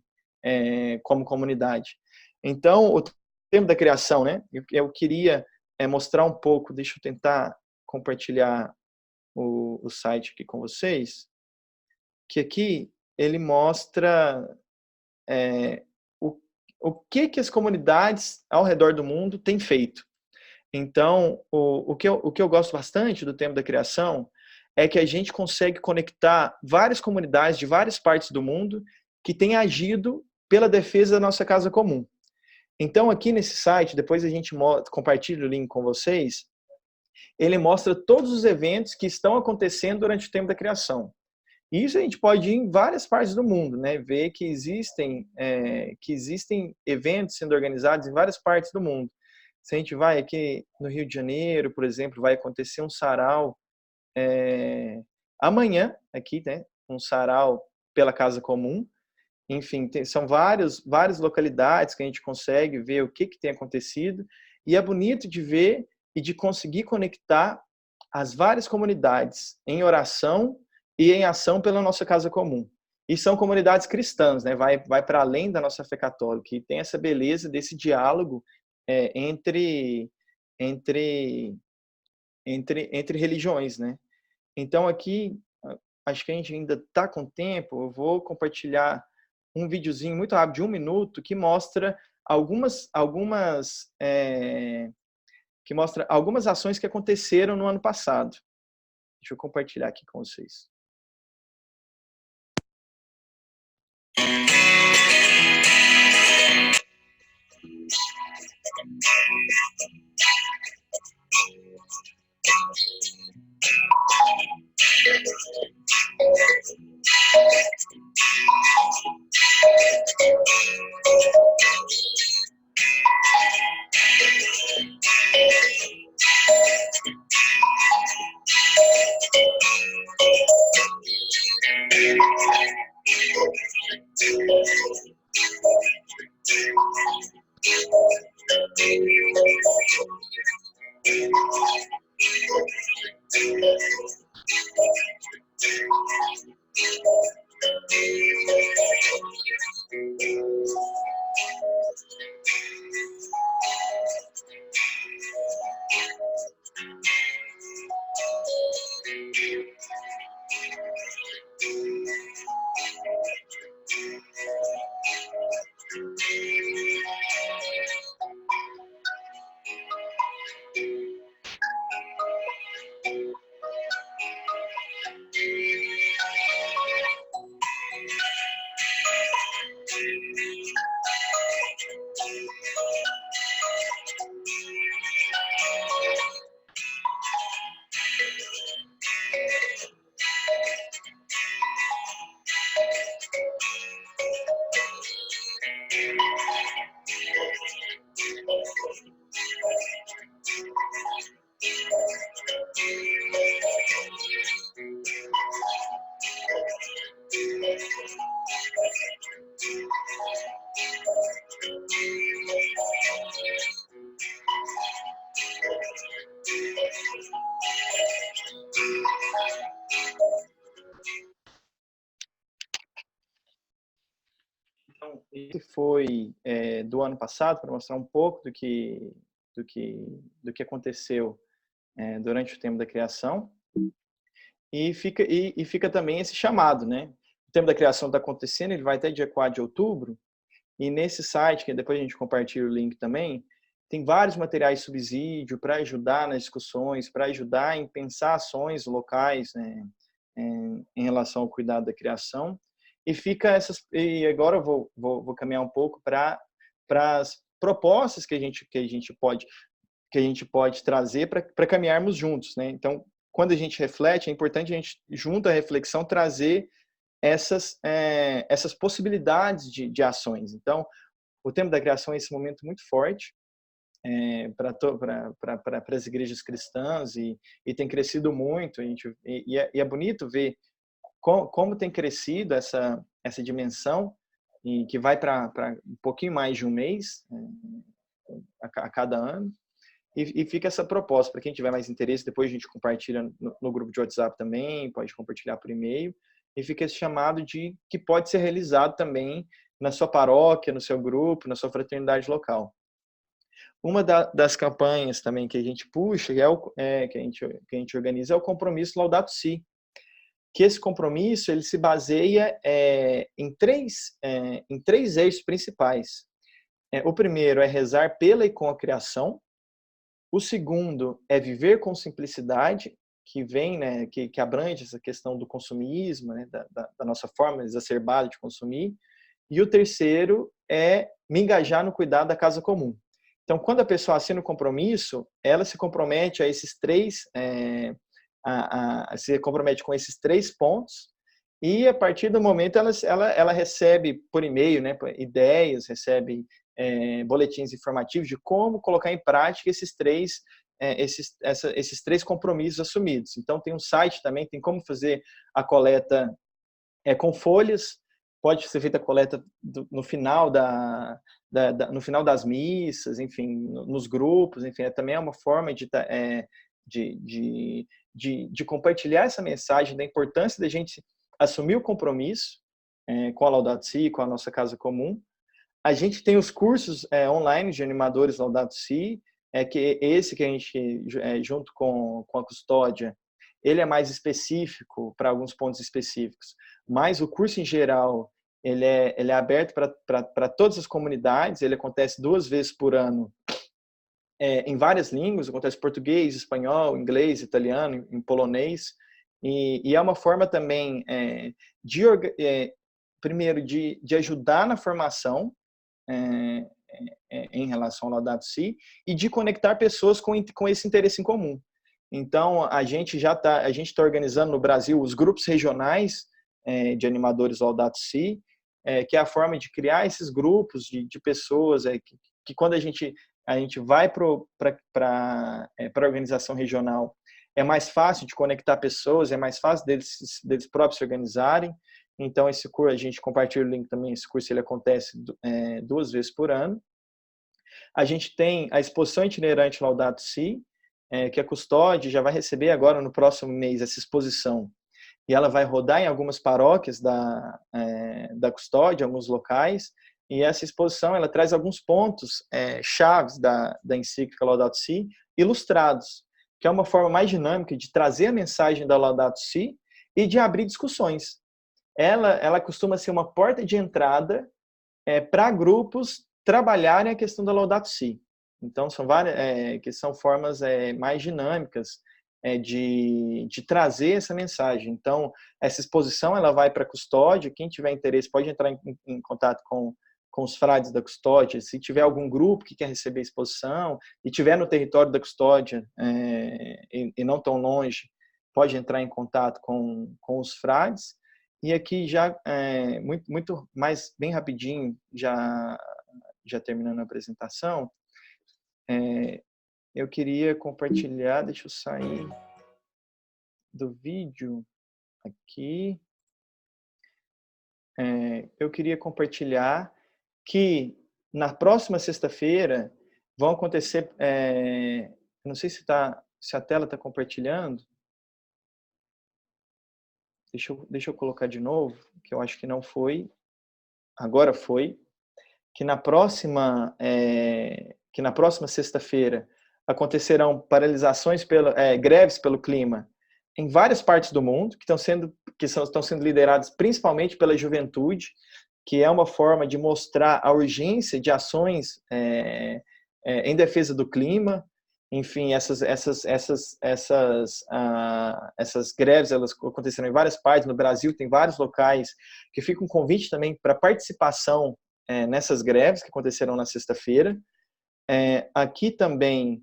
como comunidade. Então, o tema da criação, né? Eu queria mostrar um pouco, deixa eu tentar compartilhar o site aqui com vocês, que aqui ele mostra o que as comunidades ao redor do mundo têm feito. Então, o que eu gosto bastante do tema da criação é que a gente consegue conectar várias comunidades de várias partes do mundo que têm agido pela defesa da nossa casa comum. Então, aqui nesse site, depois a gente compartilha o link com vocês, ele mostra todos os eventos que estão acontecendo durante o tempo da criação. E isso a gente pode ir em várias partes do mundo, né? Ver que existem eventos sendo organizados em várias partes do mundo. Se a gente vai aqui no Rio de Janeiro, por exemplo, vai acontecer um sarau amanhã, aqui, né? Um sarau pela Casa Comum. Enfim, são várias localidades que a gente consegue ver o que tem acontecido. E é bonito de ver e de conseguir conectar as várias comunidades em oração e em ação pela nossa casa comum. E são comunidades cristãs, né? Vai para além da nossa fé católica e tem essa beleza desse diálogo entre religiões, né? Então aqui, acho que a gente ainda está com tempo, eu vou compartilhar um videozinho muito rápido de 1 minuto que mostra algumas ações que aconteceram no ano passado. Deixa eu compartilhar aqui com vocês. Então, esse foi do ano passado, para mostrar um pouco do que aconteceu durante o tempo da criação. E fica também esse chamado, né? O tempo da criação está acontecendo, ele vai até dia 4 de outubro, e nesse site, que depois a gente compartilha o link também, tem vários materiais de subsídio para ajudar nas discussões, para ajudar em pensar ações locais, né, em relação ao cuidado da criação. E agora eu vou caminhar um pouco para as propostas que a gente pode trazer para caminharmos juntos, né? Então, quando a gente reflete, é importante a gente, junto à reflexão, trazer essas possibilidades de ações. Então, o tempo da criação é esse momento muito forte para as igrejas cristãs e tem crescido muito. É bonito ver como tem crescido essa dimensão e que vai para um pouquinho mais de um mês a cada ano. E fica essa proposta, para quem tiver mais interesse, depois a gente compartilha no grupo de WhatsApp também, pode compartilhar por e-mail, e fica esse chamado que pode ser realizado também na sua paróquia, no seu grupo, na sua fraternidade local. Uma das campanhas também que a gente puxa, que a gente organiza, é o compromisso Laudato Si, que esse compromisso ele se baseia em três eixos principais. O primeiro é rezar pela e com a criação. O segundo é viver com simplicidade, que vem, né, que abrange essa questão do consumismo, né, da nossa forma exacerbada de consumir. E o terceiro é me engajar no cuidado da casa comum. Então, quando a pessoa assina o compromisso, ela se compromete a esses três, se compromete com esses 3 pontos, e a partir do momento ela recebe por e-mail, né, ideias, recebe boletins informativos de como colocar em prática esses três compromissos assumidos. Então, tem um site também, tem como fazer a coleta com folhas, pode ser feita a coleta no final no final das missas, enfim, nos grupos, enfim, também é uma forma de compartilhar essa mensagem da importância da gente assumir o compromisso com a Laudato Si, com a nossa casa comum. A gente tem os cursos online de animadores Laudato Si, que esse que a gente, junto com a custódia, ele é mais específico para alguns pontos específicos, mas o curso em geral, ele é aberto para todas as comunidades, ele acontece 2 vezes por ano, em várias línguas, acontece em português, espanhol, inglês, italiano, em polonês, e é uma forma também primeiro de ajudar na formação em relação ao Laudato Si e de conectar pessoas com esse interesse em comum. Então, a gente está organizando no Brasil os grupos regionais de animadores Laudato Si, que é a forma de criar esses grupos de pessoas que quando a gente vai para a organização regional, é mais fácil de conectar pessoas, é mais fácil deles próprios se organizarem. Então, esse curso, a gente compartilha o link também, esse curso ele acontece 2 vezes por ano. A gente tem a exposição itinerante Laudato Si, que a Custódia já vai receber agora no próximo mês essa exposição. E ela vai rodar em algumas paróquias da Custódia, alguns locais, e essa exposição ela traz alguns pontos chaves da encíclica Laudato Si, ilustrados, que é uma forma mais dinâmica de trazer a mensagem da Laudato Si e de abrir discussões. Ela costuma ser uma porta de entrada para grupos trabalharem a questão da Laudato Si. Então, são várias que são formas mais dinâmicas de trazer essa mensagem. Então, essa exposição ela vai para a Custódia. Quem tiver interesse pode entrar em contato com os frades da Custódia. Se tiver algum grupo que quer receber a exposição e tiver no território da Custódia e não tão longe, pode entrar em contato com os frades. E aqui já, muito mais, bem rapidinho, já terminando a apresentação, eu queria compartilhar, deixa eu sair do vídeo aqui. Eu queria compartilhar que na próxima sexta-feira vão acontecer, não sei se a tela está compartilhando. Deixa eu colocar de novo, que eu acho que não foi. Agora foi. Que na próxima sexta-feira acontecerão greves pelo clima em várias partes do mundo, estão sendo lideradas principalmente pela juventude, que é uma forma de mostrar a urgência de ações em defesa do clima. Enfim, essas greves, elas aconteceram em várias partes. No Brasil tem vários locais que ficam um convite também para participação nessas greves que aconteceram na sexta-feira. Aqui também,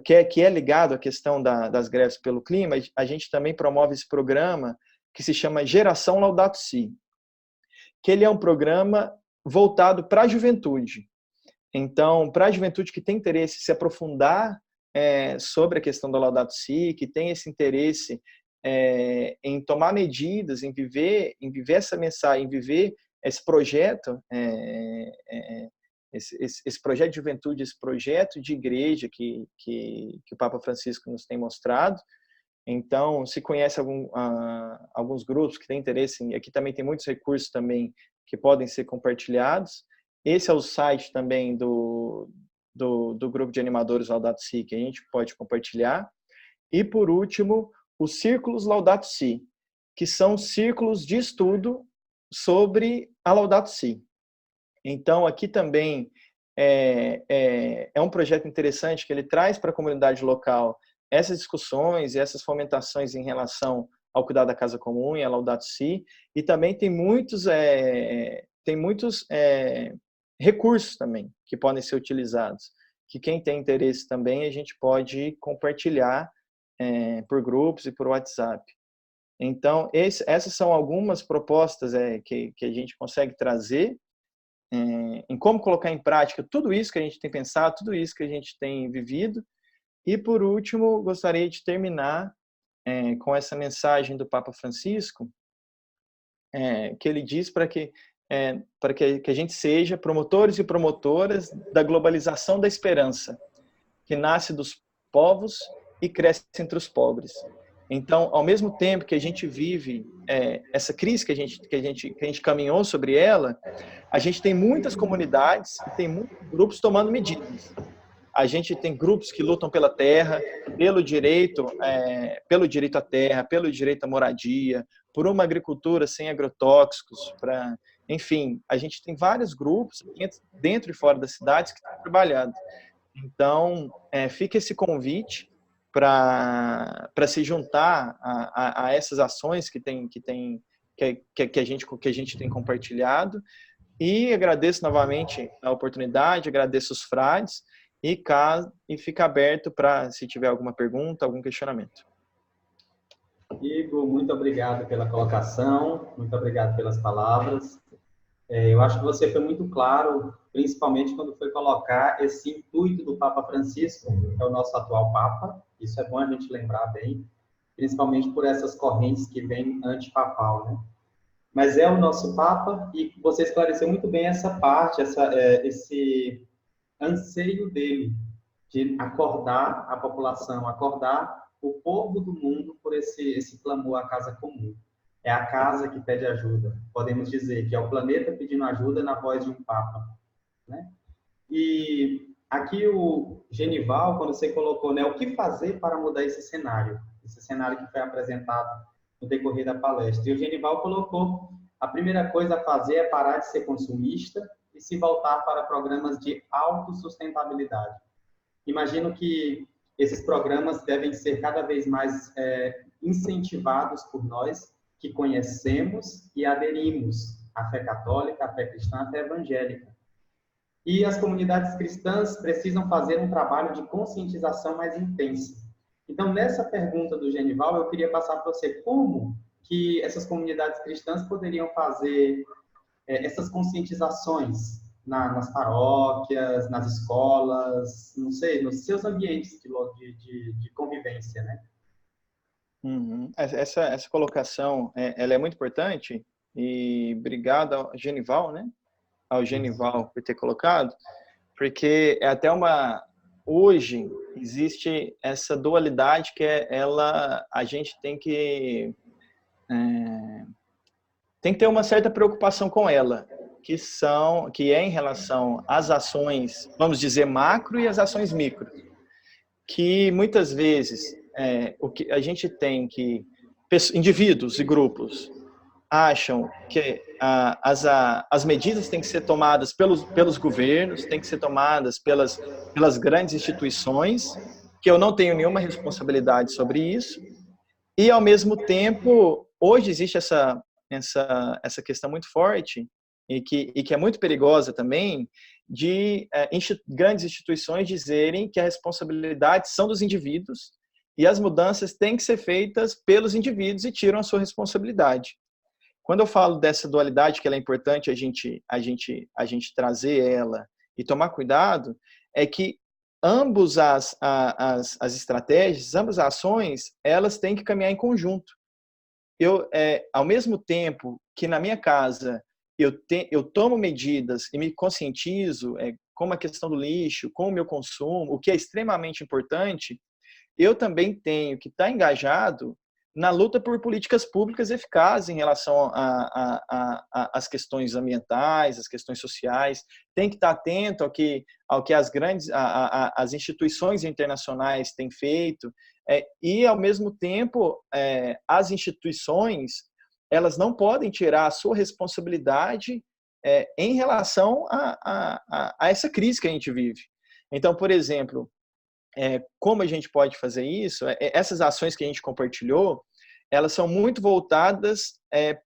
que é ligado à questão das greves pelo clima, a gente também promove esse programa que se chama Geração Laudato Si, que ele é um programa voltado para a juventude. Então, para a juventude que tem interesse em se aprofundar sobre a questão do Laudato Si, que tem esse interesse em tomar medidas, em viver essa mensagem, em viver esse projeto, esse projeto de juventude, esse projeto de igreja que o Papa Francisco nos tem mostrado. Então, se conhece alguns grupos que têm interesse, aqui também tem muitos recursos também que podem ser compartilhados. Esse é o site também do grupo de animadores Laudato Si, que a gente pode compartilhar. E, por último, os círculos Laudato Si, que são círculos de estudo sobre a Laudato Si. Então, aqui também é um projeto interessante que ele traz para a comunidade local essas discussões e essas fomentações em relação ao cuidado da casa comum e a Laudato Si, e também tem muitos recursos também que podem ser utilizados, que quem tem interesse também a gente pode compartilhar por grupos e por WhatsApp. Então, essas são algumas propostas que a gente consegue trazer em como colocar em prática tudo isso que a gente tem pensado, tudo isso que a gente tem vivido. E, por último, gostaria de terminar com essa mensagem do Papa Francisco, que ele diz para que a gente seja promotores e promotoras da globalização da esperança, que nasce dos povos e cresce entre os pobres. Então, ao mesmo tempo que a gente vive essa crise que a gente caminhou sobre ela, a gente tem muitas comunidades e tem muitos grupos tomando medidas. A gente tem grupos que lutam pela terra, pelo direito à terra, pelo direito à moradia, por uma agricultura sem agrotóxicos. Enfim, a gente tem vários grupos dentro e fora das cidades que estão trabalhando. Então, fica esse convite para se juntar a essas ações que a gente tem compartilhado. E agradeço novamente a oportunidade, agradeço os frades, e fica aberto para se tiver alguma pergunta, algum questionamento. Igor, muito obrigado pela colocação, muito obrigado pelas palavras. Eu acho que você foi muito claro, principalmente quando foi colocar esse intuito do Papa Francisco, que é o nosso atual Papa. Isso é bom a gente lembrar bem, principalmente por essas correntes que vêm antipapal, né? Mas é o nosso Papa, e você esclareceu muito bem essa parte, esse anseio dele de acordar a população, acordar o povo do mundo por esse clamor à casa comum. É a casa que pede ajuda. Podemos dizer que é o planeta pedindo ajuda na voz de um Papa, né? E aqui o Genival, quando você colocou, né, o que fazer para mudar esse cenário que foi apresentado no decorrer da palestra. E o Genival colocou, a primeira coisa a fazer é parar de ser consumista e se voltar para programas de autossustentabilidade. Imagino que esses programas devem ser cada vez mais incentivados por nós, que conhecemos e aderimos à fé católica, à fé cristã, à fé evangélica. E as comunidades cristãs precisam fazer um trabalho de conscientização mais intensa. Então, nessa pergunta do Genival, eu queria passar para você como que essas comunidades cristãs poderiam fazer essas conscientizações nas paróquias, nas escolas, não sei, nos seus ambientes de convivência, né? Uhum. Essa colocação, ela é muito importante, e obrigado ao Genival, né? Ao Genival por ter colocado, porque é até hoje existe essa dualidade que a gente tem que ter uma certa preocupação com ela, que é em relação às ações, vamos dizer, macro e as ações micro, que muitas vezes o que a gente tem que indivíduos e grupos acham que as medidas têm que ser tomadas pelos governos, têm que ser tomadas pelas grandes instituições, que eu não tenho nenhuma responsabilidade sobre isso, e, ao mesmo tempo, hoje existe essa questão muito forte e que é muito perigosa também, de grandes instituições dizerem que a responsabilidade são dos indivíduos e as mudanças têm que ser feitas pelos indivíduos e tiram a sua responsabilidade. Quando eu falo dessa dualidade, que ela é importante a gente trazer ela e tomar cuidado, é que ambos as estratégias, ambas as ações, elas têm que caminhar em conjunto. Ao mesmo tempo que na minha casa eu tomo medidas e me conscientizo, como a questão do lixo, com o meu consumo, o que é extremamente importante, eu também tenho que estar engajado na luta por políticas públicas eficazes em relação às questões ambientais, às questões sociais. Tem que estar atento ao que as instituições internacionais têm feito, e, ao mesmo tempo, as instituições, elas não podem tirar a sua responsabilidade em relação a essa crise que a gente vive. Então, por exemplo, como a gente pode fazer isso? Essas ações que a gente compartilhou, elas são muito voltadas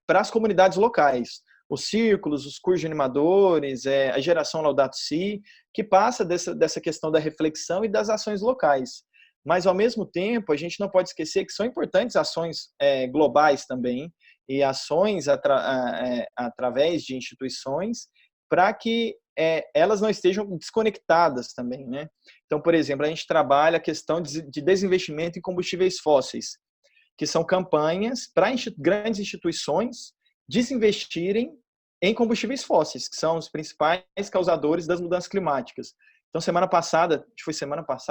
para as comunidades locais. Os círculos, os cursos de animadores, a geração Laudato Si, que passa dessa questão da reflexão e das ações locais. Mas, ao mesmo tempo, a gente não pode esquecer que são importantes ações globais também, e ações através de instituições, para que elas não estejam desconectadas também, né? Então, por exemplo, a gente trabalha a questão de desinvestimento em combustíveis fósseis, que são campanhas para grandes instituições desinvestirem em combustíveis fósseis, que são os principais causadores das mudanças climáticas. Então, semana passada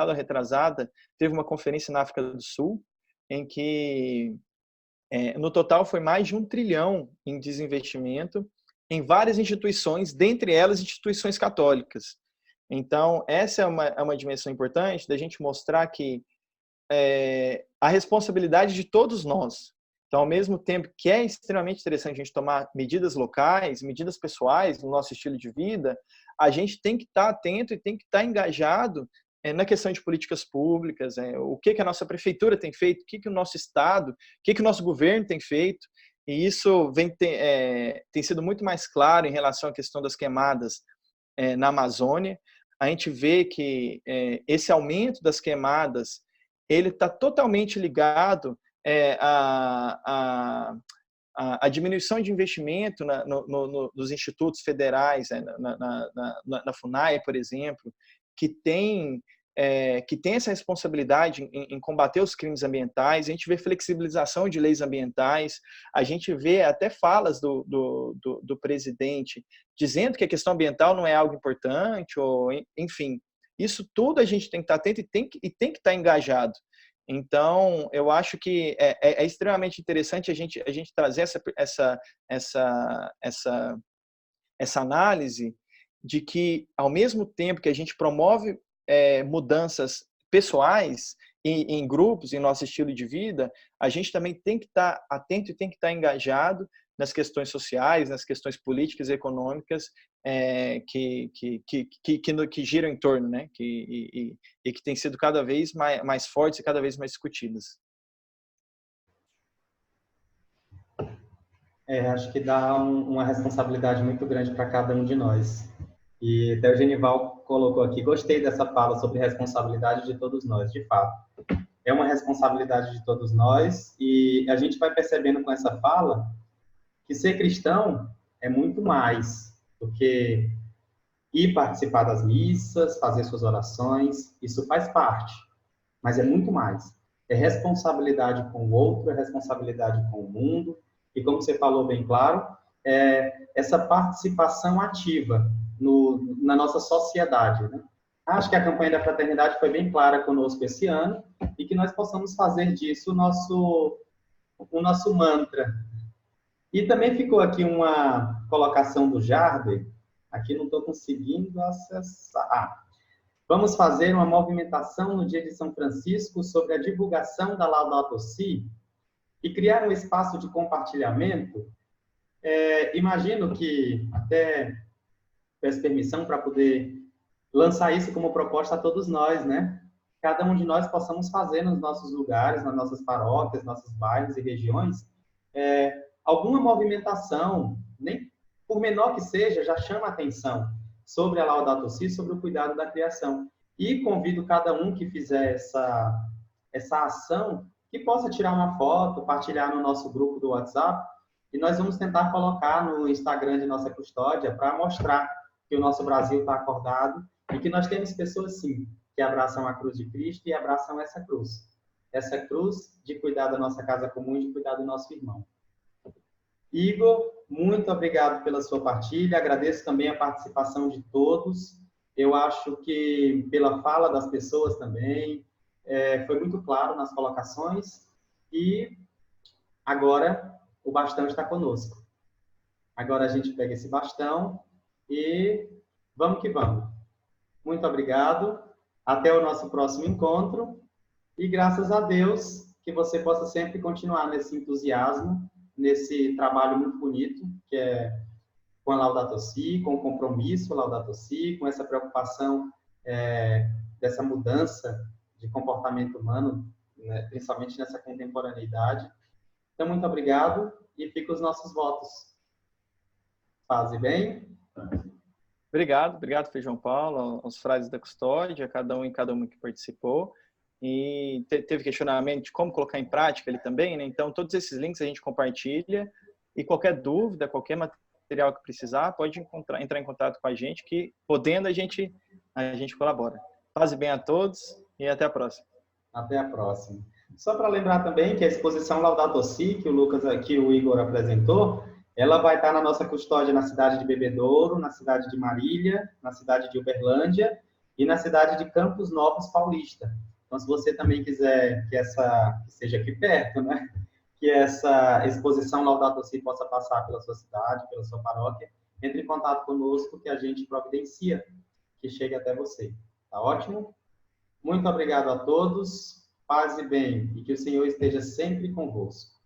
ou retrasada, teve uma conferência na África do Sul, em que, no total, foi mais de 1 trilhão em desinvestimento em várias instituições, dentre elas instituições católicas. Então, essa é uma dimensão importante da gente mostrar que a responsabilidade de todos nós. Então, ao mesmo tempo que é extremamente interessante a gente tomar medidas locais, medidas pessoais no nosso estilo de vida, a gente tem que estar atento e tem que estar engajado na questão de políticas públicas, o que a nossa prefeitura tem feito, o que o nosso estado, o que o nosso governo tem feito. E isso tem sido muito mais claro em relação à questão das queimadas na Amazônia. A gente vê que esse aumento das queimadas ele está totalmente ligado à diminuição de investimento nos institutos federais, na FUNAI, por exemplo, que tem essa responsabilidade em combater os crimes ambientais. A gente vê flexibilização de leis ambientais, a gente vê até falas do presidente dizendo que a questão ambiental não é algo importante, ou, enfim, isso tudo a gente tem que estar atento e tem que estar engajado. Então, eu acho que é extremamente interessante a gente trazer essa análise de que, ao mesmo tempo que a gente promove mudanças pessoais em grupos, em nosso estilo de vida, a gente também tem que estar atento e tem que estar engajado nas questões sociais, nas questões políticas e econômicas que giram em torno, né? E que têm sido cada vez mais fortes e cada vez mais discutidas. Acho que dá uma responsabilidade muito grande para cada um de nós. E até o Genival colocou aqui, gostei dessa fala sobre responsabilidade de todos nós, de fato. É uma responsabilidade de todos nós, e a gente vai percebendo com essa fala que ser cristão é muito mais do que ir participar das missas, fazer suas orações, isso faz parte, mas é muito mais. É responsabilidade com o outro, é responsabilidade com o mundo, e como você falou bem claro, essa participação ativa na nossa sociedade, né? Acho que a campanha da fraternidade foi bem clara conosco esse ano, e que nós possamos fazer disso o nosso mantra. E também ficou aqui uma colocação do Jarder, aqui não estou conseguindo acessar. Vamos fazer uma movimentação no dia de São Francisco sobre a divulgação da Laudato Si e criar um espaço de compartilhamento. Imagino que até peço permissão para poder lançar isso como proposta a todos nós, né? Cada um de nós possamos fazer nos nossos lugares, nas nossas paróquias, nossos bairros e regiões, alguma movimentação, nem por menor que seja, já chama a atenção sobre a Laudato Si, sobre o cuidado da criação. E convido cada um que fizer essa ação, que possa tirar uma foto, partilhar no nosso grupo do WhatsApp, e nós vamos tentar colocar no Instagram de nossa custódia para mostrar que o nosso Brasil está acordado e que nós temos pessoas, sim, que abraçam a cruz de Cristo e abraçam essa cruz. Essa cruz de cuidar da nossa casa comum e de cuidar do nosso irmão. Igor, muito obrigado pela sua partilha. Agradeço também a participação de todos. Eu acho que pela fala das pessoas também, foi muito claro nas colocações. E agora o bastão está conosco. Agora a gente pega esse bastão e vamos que vamos. Muito obrigado. Até o nosso próximo encontro. E graças a Deus que você possa sempre continuar nesse entusiasmo, nesse trabalho muito bonito, que é com a Laudato Si, com o compromisso Laudato Si, com essa preocupação dessa mudança de comportamento humano, né, principalmente nessa contemporaneidade. Então, muito obrigado e fica os nossos votos. Paz e bem. Obrigado, Feijão Paulo, aos frades da custódia, cada um que participou. E teve questionamento de como colocar em prática ele também, né? Então, todos esses links a gente compartilha. E qualquer dúvida, qualquer material que precisar, pode entrar em contato com a gente, que podendo a gente colabora. Paz e bem a todos e até a próxima. Até a próxima. Só para lembrar também que a exposição Laudato Si, que o Igor apresentou, ela vai estar na nossa custódia na cidade de Bebedouro, na cidade de Marília, na cidade de Uberlândia e na cidade de Campos Novos Paulista. Então, se você também quiser que seja aqui perto, né? Que essa exposição Laudato Si possa passar pela sua cidade, pela sua paróquia, entre em contato conosco que a gente providencia que chegue até você. Tá ótimo? Muito obrigado a todos. Paz e bem. E que o Senhor esteja sempre convosco.